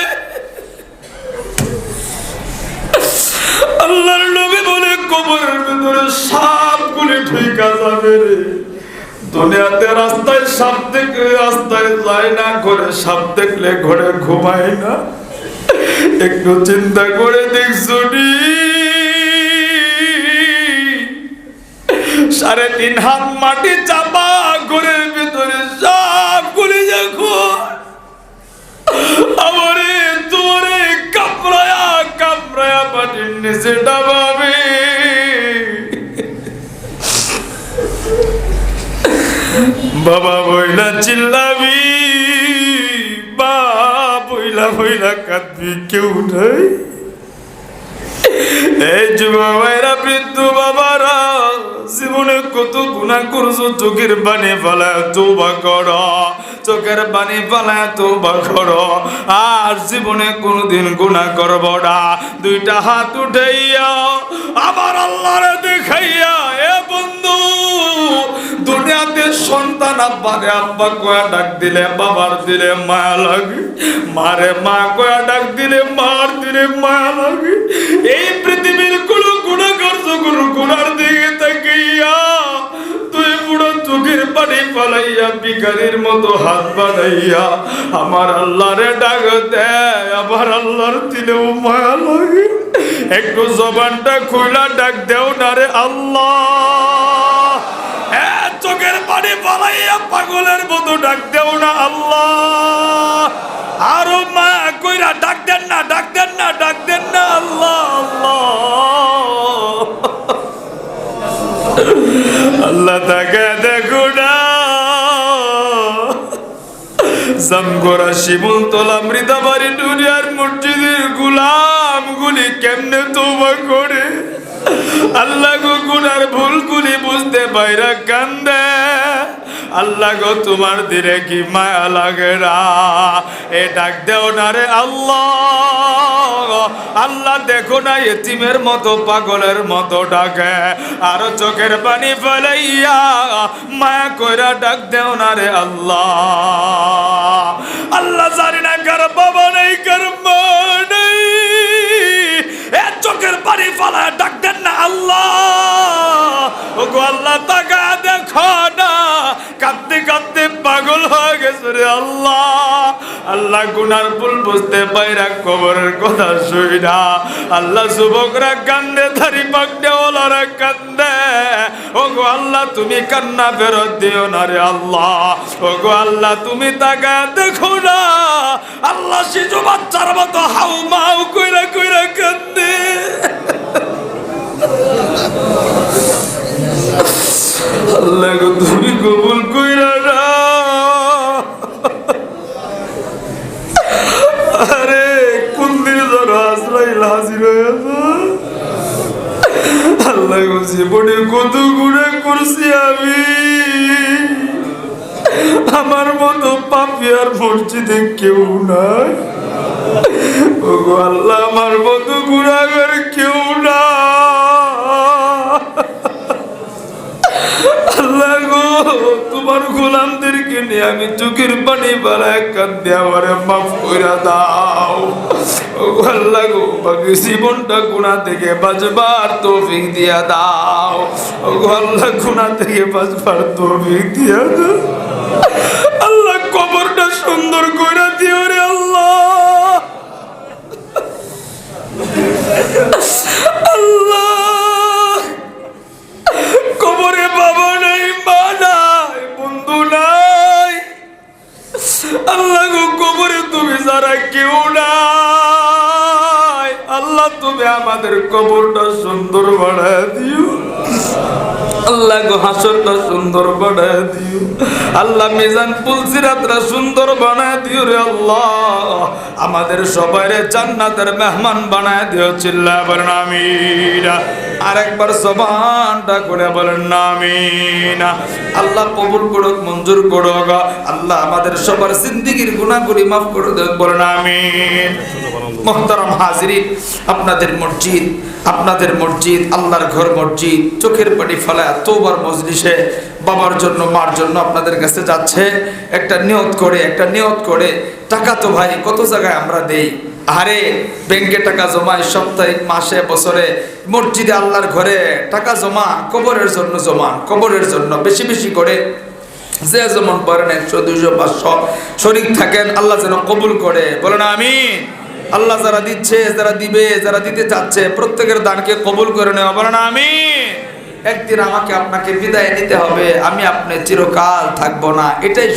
আল্লাহর নবী বলে কবরের ভিতরে সাপগুলি ঢুইকা যাবে রে। দুনিয়াতে রাস্তায় সাপ দেখলে রাস্তায় যায় না, ঘরে সাপ দেখলে ঘরে ঘুমায় না। একটু চিন্তা করে দেখছো নি 3.5 হাত মাটি চাপা ঘরের ভিতরে সাপগুলি যখন আমারে তোরে কামড়ায়া কামড়ায়া মাটির নিচে ডাবাবে, বাবা বইলা চিল্লাবি, বাপ বইলা বইলা কাঁদবি, কেউ নাই। এই যুবা ভাইরা, বৃদ্ধ বাবারা, জীবনে কত গুনাহ করছো, চোখের পানি ফেলায় তওবা করো, চোখের পানি ফেলায় তওবা করো, আর জীবনে কোনোদিন গুনাহ করব না। 2টা হাত উঠাইয়া আমার আল্লাহরে দেখাইয়া, এ বন্ধু দুনিয়াতে সন্তান আব্বারে আব্বা কয়া ডাক দিলে বাবার দিলে মায়া লাগে, মারে মা কয়া ডাক দিলে মার দিলে মায়া লাগে। এই পৃথিবীর কোনো গুনাহগার কোনো গুনার দিকে তাকিয়া পানি ফলাইয়া ভিখারির মতো হাত বাড়াইয়া আমার আল্লাহরে ডাক দেয়, আমার আল্লাহর দিলেও মায়া লাগে। একটু জবানটা খুইলা ডাক দেও না রে আল্লাহ। চোখের পানি ফলাইয়া পাগলের মতো ডাক দেও না আল্লাহ। আরো মা কইরা ডাক দেন না, ডাক দেন না, ডাক দেন না আল্লাহ আল্লাহ। আল্লাহ তাকে দেখো না। জামগোরা শিমুলতলা মৃদাবাড়ি দুনিয়ার মসজিদের গোলাম গুলি কেমনে তওবা করে। আল্লাহ গো গুনার ভুলগুলি বুঝতে বাইরা কান্দে। আল্লাহ গো তোমার দিলে কি মায়া লাগে না। এ ডাক দেও না রে আল্লাহ। আল্লাহ দেখো না এতিমের মতো পাগলের মতো ডাকে। আর চোখের পানি ফেলাইয়া মায়া কইরা ডাক দেও না রে আল্লাহ। আল্লাহ জানি না কার বাবা নেই, কার মা নেই, এ চোখের পানি ফেলা ডাক দেন না আল্লাহ। ওগো আল্লাহ তাকা দেখো না, কাঁদতে কাঁদতে পাগল হয়ে গেছে রে আল্লাহ। আল্লাহ গুনার ভুল বুঝতে পাইরা কবরের কথা শুই না। আল্লাহ যুবকরা কান্দে, ধারি পাকড়েওয়ালারা কান্দে। ওগো আল্লাহ তুমি কান্না ফেরত দিও না রে আল্লাহ। ওগো আল্লাহ তুমি তাকা দেখো না। আল্লাহ শিশু বাচ্চার মতো হাউ মাউ কইরা কইরা কান্দে। আল্লাহ গো তুমি কবুল কইরা না। আরে কোন দিন যেন আজরাইল হাজির হয়েছে। আল্লাহ গো জীবনে কত গুনাহ করছি আমি। আমার মতো পাপী আর মসজিদে কেউ নাই। ওগো আল্লাহ আমার মতো গুনাহগার কেউ না। আল্লাহ গো তোমার গোলামদেরকে নিয়ে আমি চোখের পানি বাড়ায় কাঁদে, আমারে মাফ কইরা দাও। ওগো আল্লাহ গো বাকি জীবনটা গুনাহ থেকে বাঁচবার তৌফিক দিয়া দাও। ওগো আল্লাহ গুনাহ থেকে বাঁচবার তৌফিক দিয়া দাও। আল্লাহ কবরটা সুন্দর কইরা দিও রে আল্লাহ। আল্লাহ কবরে বাবা নাই, মা নাই, বন্ধু নাই। আল্লাহ গো কবরে তুমি যারা কেউ নাই। আল্লাহ তুমি আমাদের কবরটা সুন্দর বানায় দিও। আল্লাহ গো হাসরটা সুন্দর বানায় দিও। আল্লাহ মিজান পুলসিরাতরা সুন্দর বানায় দিও রে আল্লাহ। আমাদের সবাইরে জান্নাতের মেহমান বানায় দিও। চিল্লায় বলেন আমিন। আরেকবার জবানটা করে বলেন আমিন। আল্লাহ কবুল করুক, মঞ্জুর করুক। আল্লাহ আমাদের সবার জিন্দেগীর গুনাহগুলি মাফ করে দেন, বলেন আমিন। মুহতারাম হাজিরিন, আপনাদের মসজিদ আল্লাহর ঘর মসজিদ চোখের পানি ফেলায় তওবার মজলিসে বাবার জন্য মার জন্য আপনাদের কাছে যাচ্ছে। একটা নিয়ত করে টাকা তো ভাই কত জায়গায় আমরা দেই। আরে ব্যাংকে টাকা জমায়, সপ্তাহে, মাসে, বছরে মসজিদে আল্লাহর ঘরে টাকা জমা, কবরের জন্য বেশি বেশি করে যে যেমন পারেন 100, 200, 500 শরীক থাকেন। আল্লাহ যেন কবুল করে, বলেন আমিন। আল্লাহ যারা দিচ্ছে, যারা দিবে, যারা দিতে চাচ্ছে প্রত্যেকের দানকে কবুল করে নেওয়া, বলেন আমিন। একদিন আমাকে আপনাকে বিদায় নিতে হবে, আমি আপনি চিরকাল থাকবো না। এটাই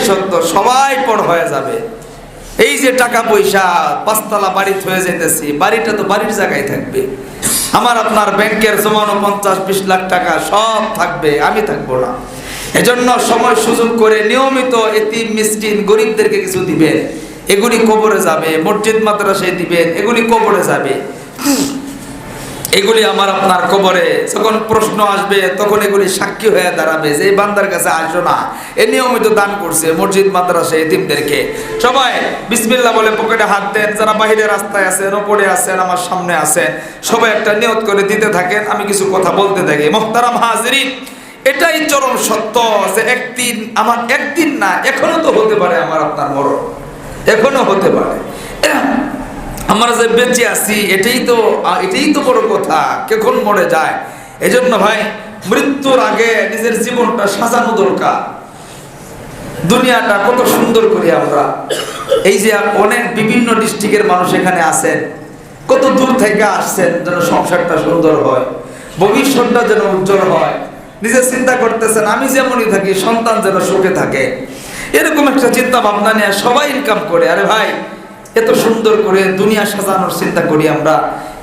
সত্য। সবাই পর হয়ে যাবে। এই যে টাকা পয়সা 5 তলা বাড়ি হয়ে যেতেছি, বাড়িটা তো বাড়ির জায়গায় থাকবে। আমার আপনার ব্যাংকের জমানো 50-20 লাখ টাকা সব থাকবে, আমি থাকবো না। এজন্য সময় সুযোগ করে নিয়মিত এতিম মিসকিন গরিবদেরকে কিছু দিবেন। এগুলি কবরে যাবে। মসজিদ মাদ্রাসায় দিবেন, এগুলি কবরে যাবে। এগুলি আমার আপনার কবরে যখন প্রশ্ন আসবে তখন এগুলি সাক্ষী হয়ে দাঁড়াবে যে এই বান্দার কাছে আসো না, এ নিয়মিত দান করছে মসজিদ মাদ্রাসা এতিমদেরকে। সবাই বিসমিল্লাহ বলে পকেটে হাত দেন। যারা বাহিরে রাস্তায় আছেন, ওপরে আছেন, আমার সামনে আছেন, সবাই একটা নিয়ত করে দিতে থাকেন। আমি কিছু কথা বলতে থাকি। মুহতারাম হাজিরিন, এটাই চরম সত্য যে একদিন না, এখনো তো হতে পারে আমার আপনার মরণ, এখনো হতে পারে। আমরা যে বেঁচে আছি এটাই তো বড় কথা, কখন মরে যায়। এজন্য ভাই মৃত্যুর আগে নিজের জীবনটা সাজানো দরকার। দুনিয়াটা কত সুন্দর করি আমরা, এই যে অনেক বিভিন্ন ডিস্ট্রিক্টের মানুষ এখানে আছেন, কত দূর থেকে আসছেন যেন সংসারটা সুন্দর হয়, ভবিষ্যৎটা যেন উজ্জ্বল হয়। নিজে চিন্তা করতেছেন আমি যেমনই থাকি সন্তান যেন সুখে থাকে, এরকম একটা চিন্তা ভাবনা নিয়ে সবাই ইনকাম করে। আরে ভাই, এত সুন্দর করে দুনিয়া সাজানোর চিন্তা করি আমরা,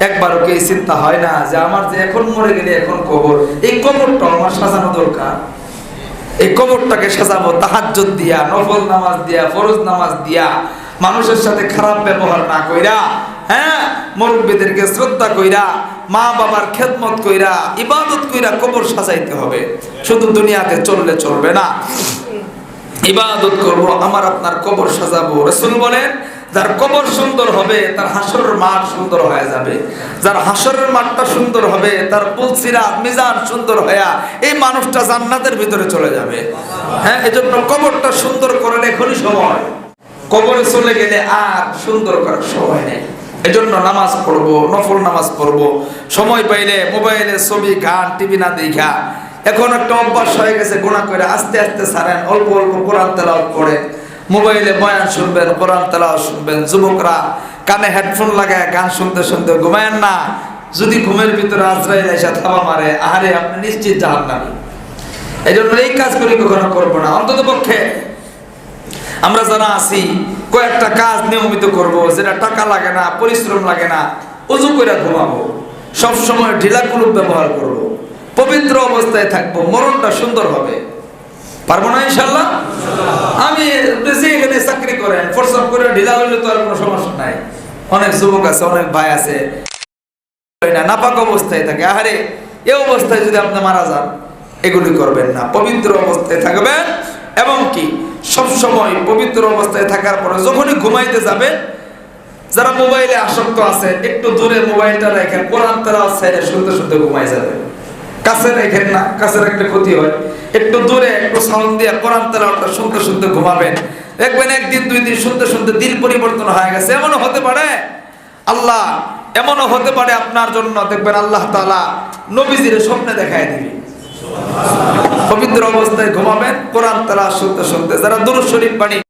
একবারও কি এই চিন্তা হয় না যে আমার যে এখন মরে গেলে এখন কবর, এই কবরটা আমার সাজানো দরকার। এই কবরটাকে সাজাবো তাহাজ্জুদ দিয়া, নফল নামাজ দিয়া, ফরজ নামাজ দিয়া, মানুষের সাথে খারাপ ব্যবহার না কইরা, হ্যাঁ, মুরব্বিদেরকে শ্রদ্ধা কইরা, মা বাবার খেদমত কইরা, ইবাদত কইরা কবর সাজাইতে হবে। শুধু দুনিয়াতে চললে চলবে না, ইবাদত করব, আমার আপনার কবর সাজাবো। রাসূল বলেন যার কবর সুন্দর হবে তার হাসরের মাঠ সুন্দর হয়ে যাবে, যার হাসরের মাঠটা সুন্দর হবে তার পুলসিরাত মিজান সুন্দর হয়ে এই মানুষটা জান্নাতের ভিতরে চলে যাবে। হ্যাঁ, এজন্য কবরটা সুন্দর করার এখনই সময়, কবরে চলে গেলে আর সুন্দর করার সময় নেই। এজন্য নামাজ পড়বো, নফল নামাজ পড়বো, সময় পাইলে মোবাইলে ছবি গান টিভি না দেখা। এখন একটা অভ্যাস হয়ে গেছে, গুনাহ করে আস্তে আস্তে ছাড়েন, অল্প অল্প কোরআন তেলাওয়াত করে মোবাইলে বয়ান শুনবেন, কোরআন তেলাওয়াত শুনবেন। যুবকরা কানে হেডফোন লাগায় গান শুনতে শুনতে ঘুমায়েন না, যদি ঘুমের ভিতরে আজরাইল এসে থাবা মারে, আরে আপনি নিশ্চিত জাহান্নামী। এই জন্য এই কাজ করি কখনো করবো না। অন্তত পক্ষে আমরা যারা আছি কয়েকটা কাজ নিয়মিত করব, যেটা টাকা লাগে না, পরিশ্রম লাগে না। ওযু করে ঘুমাবো, সব সময় ঢিলা কুলুপ ব্যবহার করব, পবিত্র অবস্থায় থাকবো, মরণটা সুন্দর হবে। পারবো না ইনশাআল্লাহ? আমি এখানে চাকরি করেন, ফোরসাপ করে ঢিলা হইলে তো আর কোনো সমস্যা নাই। অনেক যুবক আছে, অনেক ভাই আছে নাপাক অবস্থায় থাকে। আহারে, এই অবস্থায় যদি আপনি মারা যান, এগুলি করবেন না, পবিত্র অবস্থায় থাকবেন। এবং কি সব সময় পবিত্র অবস্থায় থাকার পরে যখনই ঘুমাইতে যাবেন, যারা মোবাইলে আসক্ত আছে একটু দূরে মোবাইলটা রেখেন, কোরআন তেলাওয়াত ছেড়ে শুনতে শুনতে ঘুমাই যাবেন। কাছে রেখেন না, কাছে রাখলে ক্ষতি হয়। একটু দূরে একটু সাউন্ড দিয়ে কোরআন তেলাওয়াতটা শুনতে শুনতে ঘুমাবেন। দেখবেন একদিন দুই দিন শুনতে শুনতে দিল পরিবর্তন হয়ে গেছে। এমনও হতে পারে আল্লাহ, এমনও হতে পারে আপনার জন্য দেখবেন আল্লাহ তাআলা নবীজির স্বপ্নে দেখায় দিবে। পবিত্র অবস্থায় ঘুমাবেন, কোরআন তেলাওয়াত শুনতে শুনতে। যারা দুরূদ শরীফ বাণী